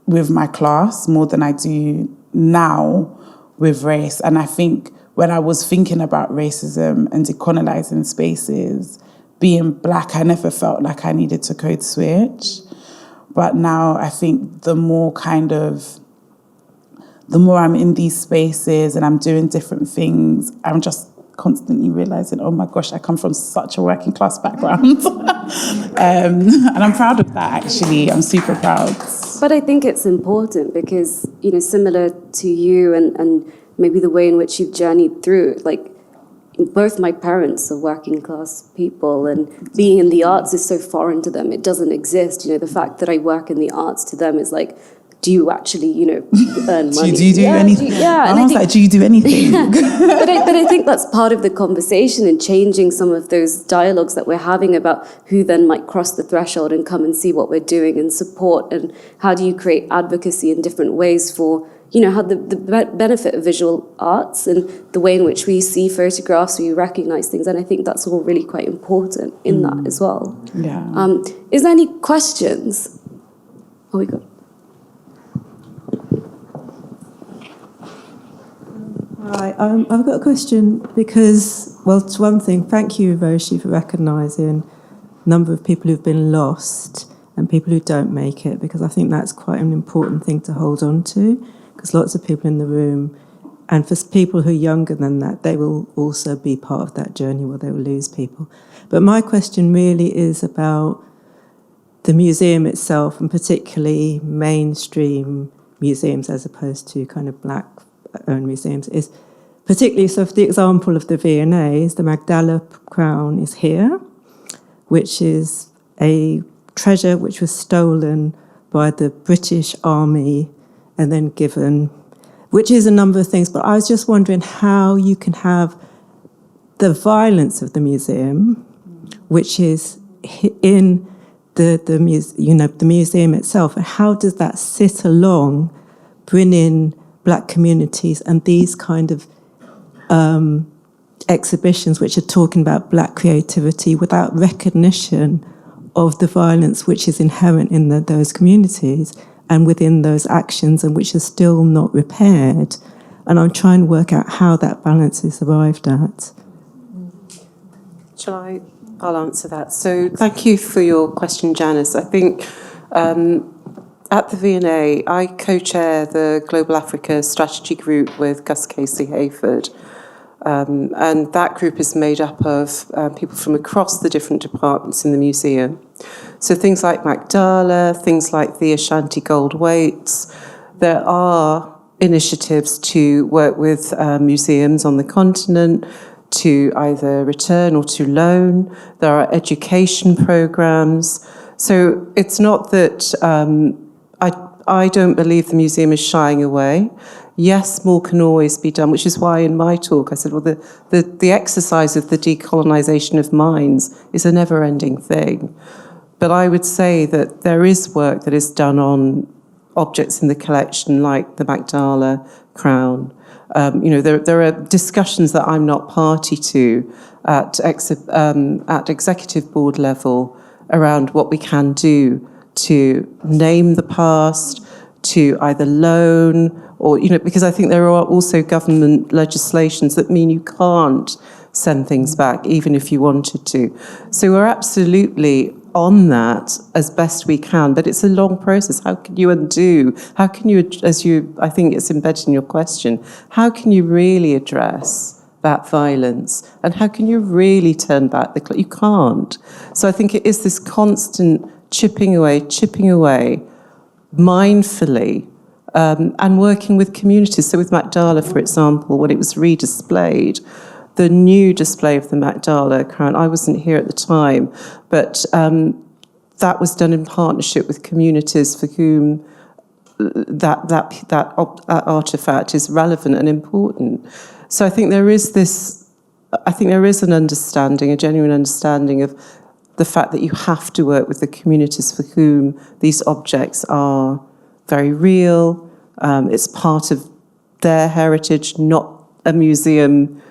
with my class more than I do now with race. And I think when I was thinking about racism and decolonizing spaces, being black, I never felt like I needed to code switch. But now I think the more I'm in these spaces and I'm doing different things, I'm just constantly realizing, oh my gosh, I come from such a working class background. And I'm proud of that, actually. I'm super proud. But I think it's important because, similar to you and maybe the way in which you've journeyed through, like, both my parents are working class people, and being in the arts is so foreign to them. It doesn't exist. The fact that I work in the arts to them is like, do you actually, earn money? Do you do anything? Do you do anything? But I think that's part of the conversation and changing some of those dialogues that we're having about who then might cross the threshold and come and see what we're doing and support, and how do you create advocacy in different ways for, how the benefit of visual arts and the way in which we see photographs, we recognize things. And I think that's all really quite important in that as well. Yeah. Is there any questions? Oh, we got. Hi, I've got a question because, well, it's one thing, thank you, Roshi, for recognising the number of people who've been lost and people who don't make it, because I think that's quite an important thing to hold on to, because lots of people in the room, and for people who are younger than that, they will also be part of that journey where they will lose people. But my question really is about the museum itself, and particularly mainstream museums as opposed to kind of black-owned museums, is particularly, so for the example of the V&As, the Magdala crown is here, which is a treasure which was stolen by the British Army and then given, which is a number of things, but I was just wondering how you can have the violence of the museum, which is in the museum itself, and how does that sit along bringing black communities and these kind of exhibitions which are talking about black creativity without recognition of the violence which is inherent in those communities and within those actions, and which are still not repaired. And I'm trying to work out how that balance is arrived at. I'll answer that. So thank you for your question, Janice. I think at the V&A, I co-chair the Global Africa Strategy Group with Gus Casey-Hayford. And that group is made up of people from across the different departments in the museum. So things like Magdala, things like the Ashanti Gold Weights. There are initiatives to work with museums on the continent to either return or to loan. There are education programs. So it's not that I don't believe the museum is shying away. Yes, more can always be done, which is why in my talk I said, well, the exercise of the decolonisation of minds is a never-ending thing. But I would say that there is work that is done on objects in the collection, like the Magdala crown. There are discussions that I'm not party to at executive board level around what we can do to name the past, to either loan or, because I think there are also government legislations that mean you can't send things back, even if you wanted to. So we're absolutely on that as best we can, but it's a long process. How can you undo? How can you, I think it's embedded in your question, how can you really address that violence? And how can you really turn back the clock? You can't. So I think it is this constant chipping away, mindfully, and working with communities. So with Magdala, for example, when it was redisplayed, the new display of the Magdala crown, I wasn't here at the time, but that was done in partnership with communities for whom that artifact is relevant and important. So I think there is an understanding, a genuine understanding of the fact that you have to work with the communities for whom these objects are very real. It's part of their heritage, not a museum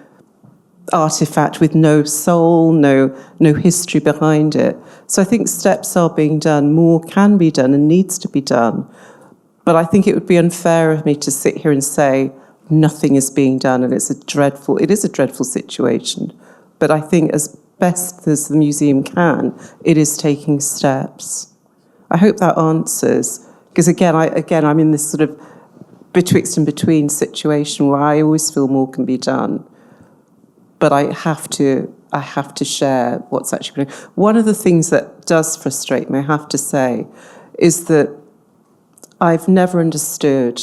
artifact with no soul, no history behind it. So I think steps are being done, more can be done and needs to be done. But I think it would be unfair of me to sit here and say nothing is being done, and it is a dreadful situation. But I think as best as the museum can, it is taking steps. I hope that answers, because again, I'm in this sort of betwixt and between situation where I always feel more can be done. But I have to share what's actually going on. One of the things that does frustrate me, I have to say, is that I've never understood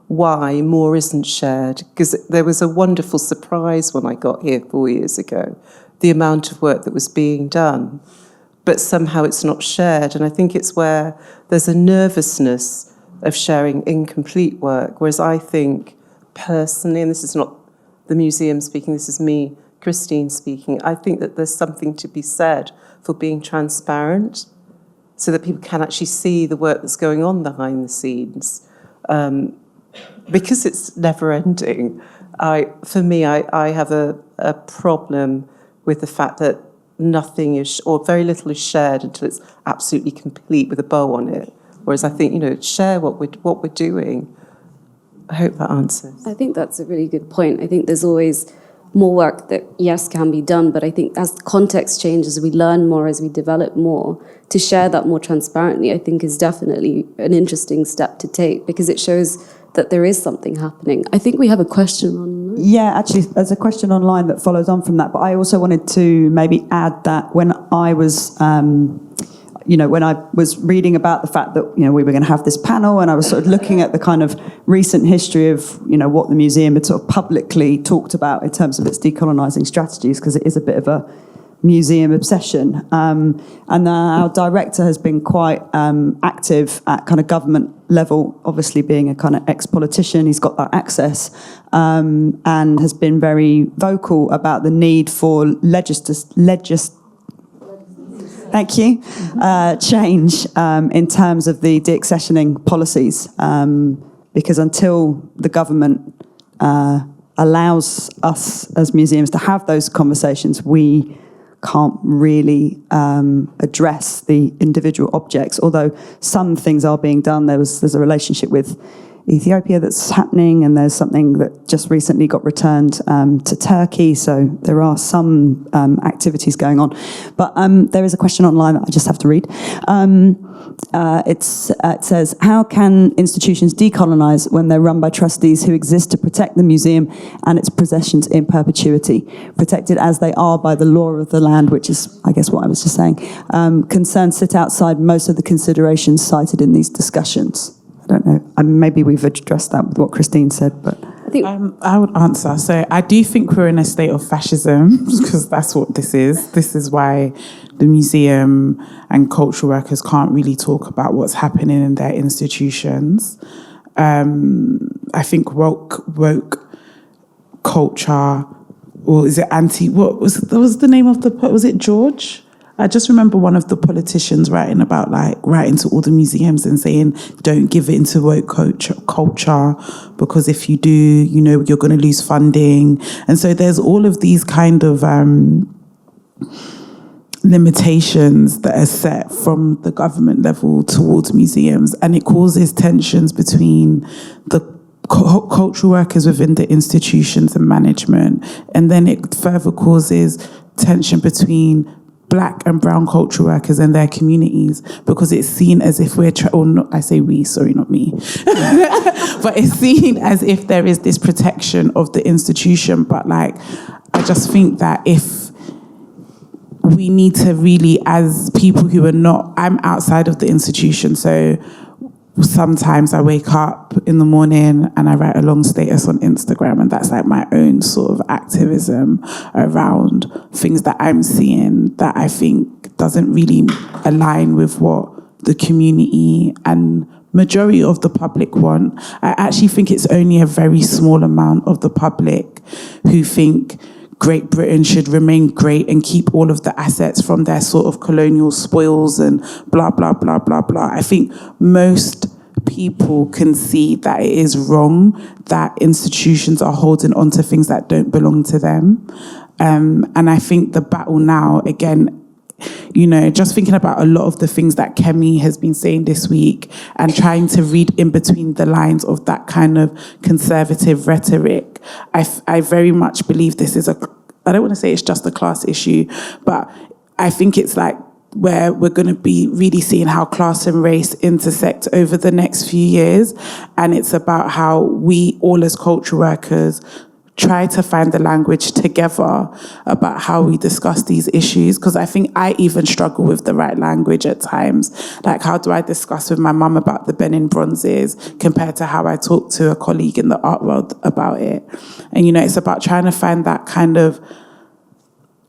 why more isn't shared, because there was a wonderful surprise when I got here 4 years ago, the amount of work that was being done, but somehow it's not shared. And I think it's where there's a nervousness of sharing incomplete work, whereas I think personally, and this is not the museum speaking, this is me, Christine, speaking, I think that there's something to be said for being transparent so that people can actually see the work that's going on behind the scenes. Because it's never ending, I have a problem with the fact that nothing is, or very little is shared until it's absolutely complete with a bow on it. Whereas I think, share what we're doing. I hope that answers. I think that's a really good point. I think there's always more work that, yes, can be done, but I think as the context changes, we learn more, as we develop more, to share that more transparently, I think is definitely an interesting step to take, because it shows that there is something happening. I think we have a question online. Yeah, actually, there's a question online that follows on from that, but I also wanted to maybe add that when I was... when I was reading about the fact that, we were going to have this panel, and I was sort of looking at the kind of recent history of, what the museum had sort of publicly talked about in terms of its decolonising strategies, because it is a bit of a museum obsession. And our director has been quite active at kind of government level, obviously being a kind of ex-politician, he's got that access, and has been very vocal about the need for Thank you. Change in terms of the deaccessioning policies, because until the government allows us as museums to have those conversations, we can't really address the individual objects, although some things are being done. There's a relationship with Ethiopia that's happening, and there's something that just recently got returned to Turkey, so there are some activities going on. But there is a question online that I just have to read. It says, how can institutions decolonise when they're run by trustees who exist to protect the museum and its possessions in perpetuity, protected as they are by the law of the land, which is, I guess, what I was just saying. Concerns sit outside most of the considerations cited in these discussions. I don't know. Maybe we've addressed that with what Christine said, but I think I would answer. So I do think we're in a state of fascism, because that's what this is. This is why the museum and cultural workers can't really talk about what's happening in their institutions. I think woke culture, or is it what was the name of was it George? I just remember one of the politicians writing to all the museums and saying, don't give it into woke culture, because if you do, you're going to lose funding. And so there's all of these kind of limitations that are set from the government level towards museums, and it causes tensions between the cultural workers within the institutions and management, and then it further causes tension between Black and brown cultural workers and their communities, because it's seen as if we're, I say we, sorry, not me, but it's seen as if there is this protection of the institution. But like, I just think that if we need to really, as people who are not, I'm outside of the institution, so sometimes I wake up in the morning and I write a long status on Instagram, and that's like my own sort of activism around things that I'm seeing that I think doesn't really align with what the community and majority of the public want. I actually think it's only a very small amount of the public who think Great Britain should remain great and keep all of the assets from their sort of colonial spoils and blah, blah, blah, blah, blah. I think most people can see that it is wrong that institutions are holding on to things that don't belong to them. And I think the battle now, again, you know, just thinking about a lot of the things that Kemi has been saying this week and trying to read in between the lines of that kind of conservative rhetoric, I very much believe this is I don't want to say it's just a class issue, but I think it's like where we're going to be really seeing how class and race intersect over the next few years. And it's about how we all as cultural workers try to find the language together about how we discuss these issues. Because I think I even struggle with the right language at times. Like, how do I discuss with my mum about the Benin bronzes compared to how I talk to a colleague in the art world about it? And, you know, it's about trying to find that kind of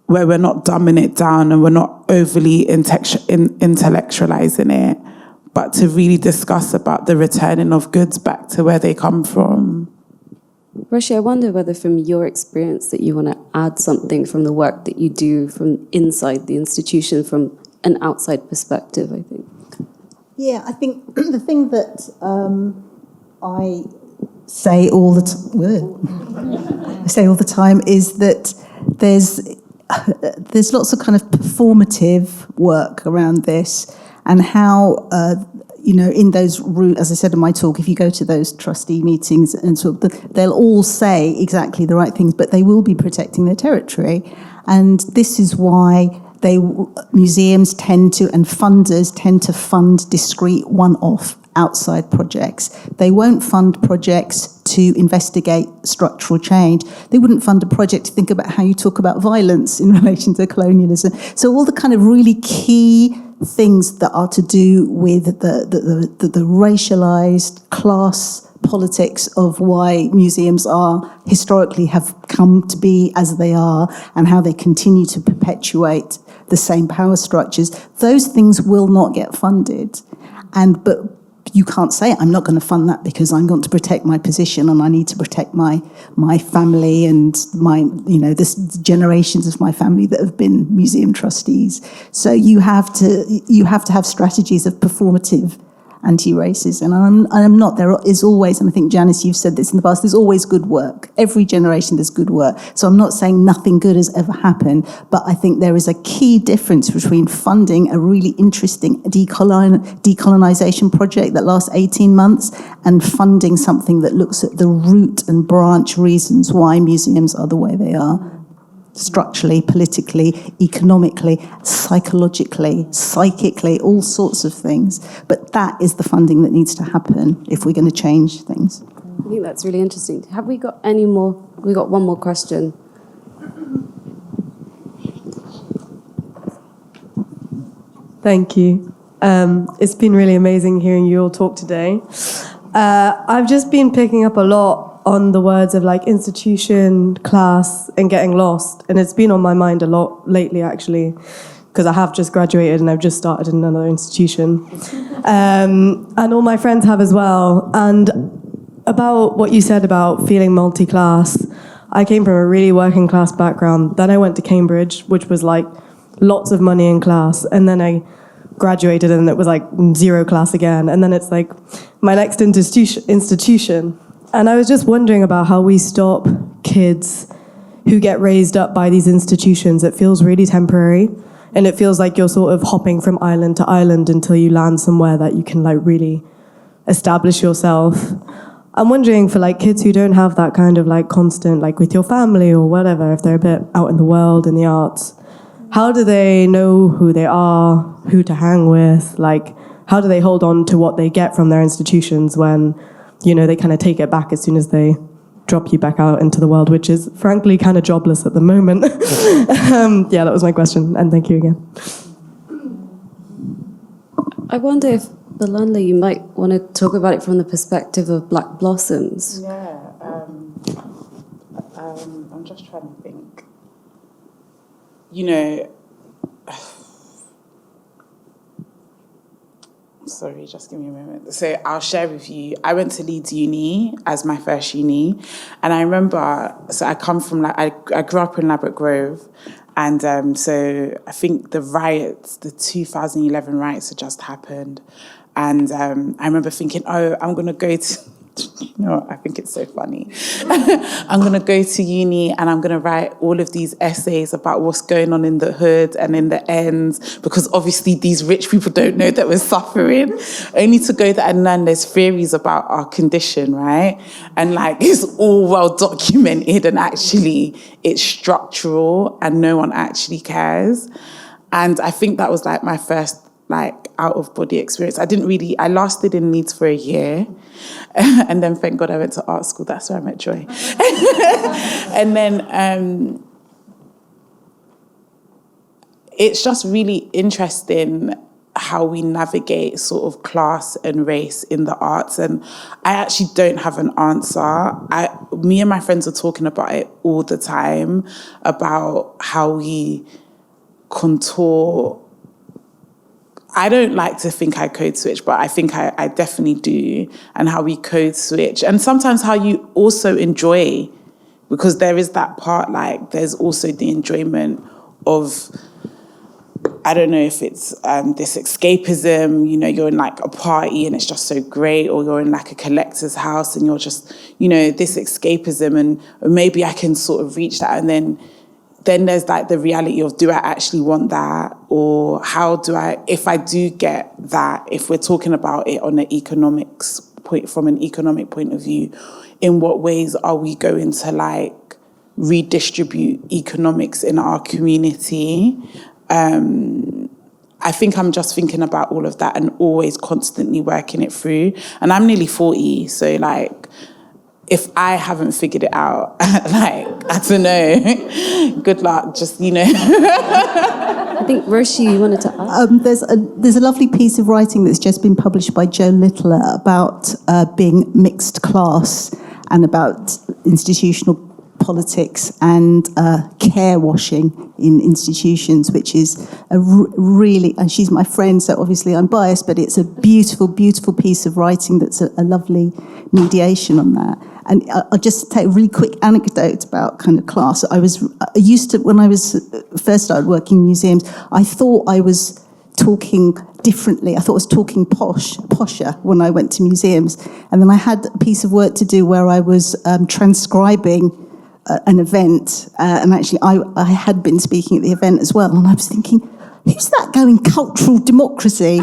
where we're not dumbing it down and we're not overly intellectualizing it, but to really discuss about the returning of goods back to where they come from. Roshi, I wonder whether from your experience that you want to add something from the work that you do from inside the institution, from an outside perspective, I think. Yeah, I think the thing that I say all the time is that there's lots of kind of performative work around this, and how you know, in those rooms, as I said in my talk, if you go to those trustee meetings and sort of, they'll all say exactly the right things, but they will be protecting their territory. And this is why museums tend to, and funders tend to fund discrete one-off outside projects. They won't fund projects to investigate structural change. They wouldn't fund a project to think about how you talk about violence in relation to colonialism. So all the kind of really key things that are to do with the racialized class politics of why museums historically have come to be as they are, and how they continue to perpetuate the same power structures, those things will not get funded. But you can't say, I'm not going to fund that because I'm going to protect my position and I need to protect my family and this generations of my family that have been museum trustees. So you have to have strategies of performative anti-racism. And I'm not, there is always, and I think Janice, you've said this in the past, there's always good work. Every generation there's good work. So I'm not saying nothing good has ever happened, but I think there is a key difference between funding a really interesting decolonization project that lasts 18 months and funding something that looks at the root and branch reasons why museums are the way they are. Structurally, politically, economically, psychologically, psychically, all sorts of things. But that is the funding that needs to happen if we're going to change things. I think that's really interesting. Have we got any more? We got one more question. Thank you. It's been really amazing hearing you all talk today. I've just been picking up a lot on the words of like institution, class, and getting lost. And it's been on my mind a lot lately, actually, because I have just graduated and I've just started in another institution. And all my friends have as well. And about what you said about feeling multi-class, I came from a really working class background. Then I went to Cambridge, which was like lots of money in class. And then I graduated and it was like zero class again. And then it's like my next institution. And I was just wondering about how we stop kids who get raised up by these institutions. It feels really temporary, and it feels like you're sort of hopping from island to island until you land somewhere that you can like really establish yourself. I'm wondering for like kids who don't have that kind of like constant, like with your family or whatever, if they're a bit out in the world in the arts, how do they know who they are, who to hang with? Like, how do they hold on to what they get from their institutions when, you know, they kind of take it back as soon as they drop you back out into the world, which is frankly kind of jobless at the moment. Yeah, that was my question, and thank you again. I wonder if, Belinda, you might want to talk about it from the perspective of Black Blossoms. Yeah, I'm just trying to think. You know, sorry, just give me a moment. So I'll share with you, I went to Leeds Uni as my first uni, and I remember, so I come from, like, I grew up in Ladbroke Grove, and so I think the riots, the 2011 riots had just happened, and I remember thinking, oh, I'm going to go to, you know, I think it's so funny. I'm going to go to uni and I'm going to write all of these essays about what's going on in the hood and in the ends, because obviously these rich people don't know that we're suffering, only to go there and learn there's theories about our condition, right? And like, it's all well documented and actually it's structural and no one actually cares. And I think that was like my first like out of body experience. I lasted in Leeds for a year. And then thank God I went to art school. That's where I met Joy. And then it's just really interesting how we navigate sort of class and race in the arts. And I actually don't have an answer. Me and my friends are talking about it all the time, about how we contour. I don't like to think I code switch, but I think I definitely do, and how we code switch. And sometimes how you also enjoy, because there is that part, like there's also the enjoyment of, I don't know if it's this escapism, you know, you're in like a party and it's just so great, or you're in like a collector's house and you're just, you know, this escapism, and maybe I can sort of reach that, and then there's like the reality of, do I actually want that? Or how do I, if I do get that, if we're talking about it on an economics point, from an economic point of view, in what ways are we going to like redistribute economics in our community? I think I'm just thinking about all of that and always constantly working it through. And I'm nearly 40, so like, if I haven't figured it out, like, I don't know, good luck, just, you know. I think, Roshi, you wanted to ask? There's a lovely piece of writing that's just been published by Joe Littler about being mixed class and about institutional politics and care washing in institutions, which is a really, and she's my friend, so obviously I'm biased, but it's a beautiful, beautiful piece of writing that's a lovely mediation on that. And I'll just take a really quick anecdote about kind of class. I used to, when I was first started working in museums, I thought I was talking differently. I thought I was talking posher when I went to museums. And then I had a piece of work to do where I was transcribing an event. And actually, I had been speaking at the event as well. And I was thinking, who's that going cultural democracy?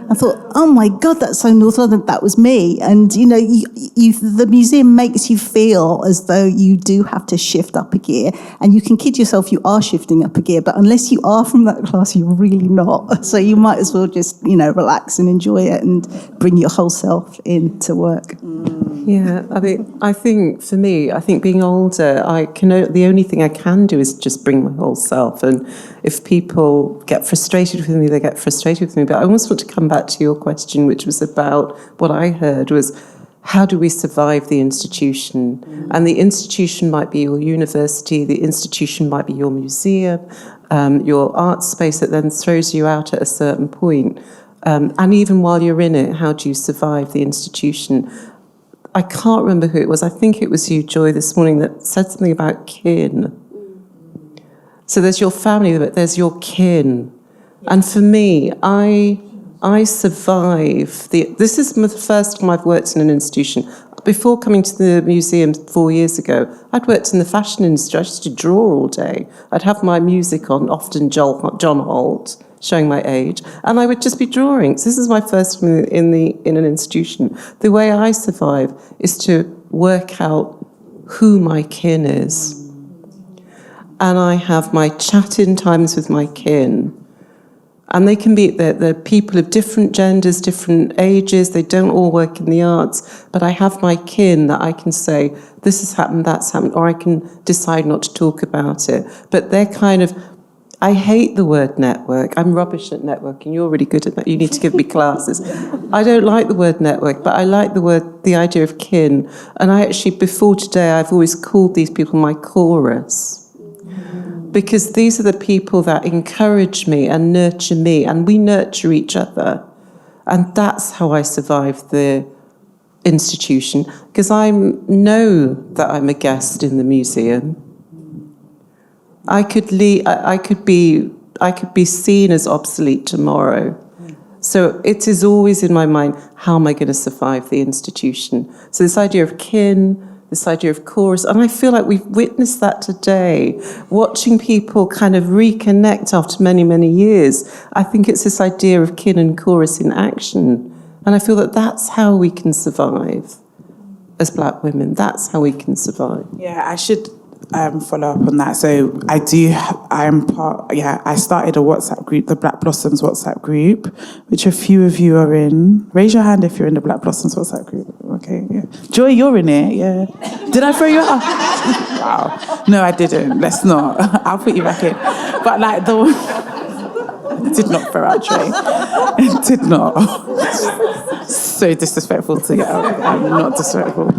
I thought, oh my God, that's so North London. That was me. And, you know, the museum makes you feel as though you do have to shift up a gear. And you can kid yourself you are shifting up a gear, but unless you are from that class, you're really not. So you might as well just, you know, relax and enjoy it and bring your whole self into work. Yeah, I think for me, being older, the only thing I can do is just bring my whole self. And if people get frustrated with me, they get frustrated with me. But I almost want to come back to your question, which was about what I heard was, how do we survive the institution? And the institution might be your university, the institution might be your museum, your art space that then throws you out at a certain point. And even while you're in it, how do you survive the institution? I can't remember who it was. I think it was you, Joy, this morning that said something about kin. So there's your family, but there's your kin. And for me, I survive. This is the first time I've worked in an institution. Before coming to the museum 4 years ago, I'd worked in the fashion industry. I used to draw all day. I'd have my music on, often John Holt, showing my age, and I would just be drawing. So this is my first time in an institution. The way I survive is to work out who my kin is. And I have my chat-in times with my kin. And they can be, they're people of different genders, different ages, they don't all work in the arts, but I have my kin that I can say, this has happened, that's happened, or I can decide not to talk about it. But they're kind of, I hate the word network. I'm rubbish at networking. You're really good at that. You need to give me classes. I don't like the word network, but I like the idea of kin. And I actually, before today, I've always called these people my chorus. Because these are the people that encourage me and nurture me, and we nurture each other. And that's how I survive the institution, because I know that I'm a guest in the museum. I could be seen as obsolete tomorrow. So it is always in my mind, how am I going to survive the institution? So this idea of kin, this idea of chorus, and I feel like we've witnessed that today, watching people kind of reconnect after many, many years. I think it's this idea of kin and chorus in action. And I feel that that's how we can survive as Black women. That's how we can survive. Yeah, I should follow up on that. So I started a WhatsApp group, the Black Blossoms WhatsApp group, which a few of you are in. Raise your hand if you're in the Black Blossoms WhatsApp group. Okay, yeah. Joy, you're in it, yeah. Did I throw you out? Wow. No, I didn't. Let's not. I'll put you back in. But like I did not throw out Joy. Did not. So disrespectful to you. I'm not disrespectful.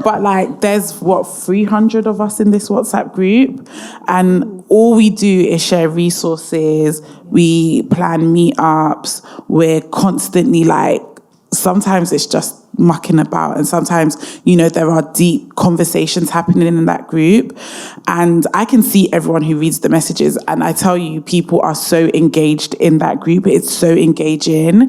But like, there's 300 of us in this WhatsApp group, and all we do is share resources. We plan meetups. We're constantly like, sometimes it's just mucking about, and sometimes, there are deep conversations happening in that group, and I can see everyone who reads the messages, and I tell you, people are so engaged in that group. It's so engaging.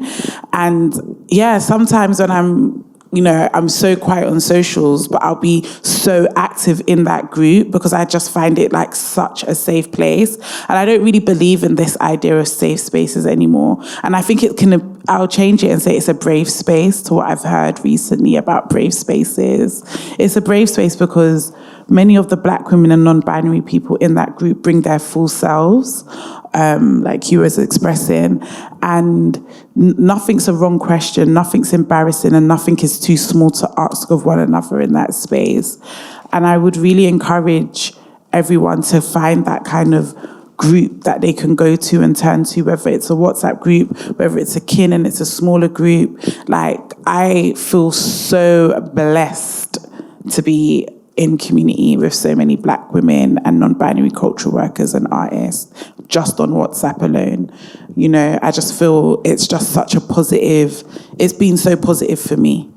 And yeah, sometimes when I'm so quiet on socials, but I'll be so active in that group because I just find it like such a safe place. And I don't really believe in this idea of safe spaces anymore. And I think I'll change it and say it's a brave space to what I've heard recently about brave spaces. It's a brave space because many of the Black women and non-binary people in that group bring their full selves, like you was expressing, and nothing's a wrong question, nothing's embarrassing, and nothing is too small to ask of one another in that space. And I would really encourage everyone to find that kind of group that they can go to and turn to, whether it's a WhatsApp group, whether it's a kin and it's a smaller group. Like, I feel so blessed to be in community with so many Black women and non-binary cultural workers and artists just on WhatsApp alone. I just feel it's just such a positive, it's been so positive for me.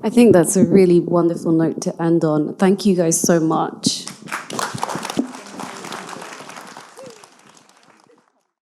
I think that's a really wonderful note to end on. Thank you guys so much.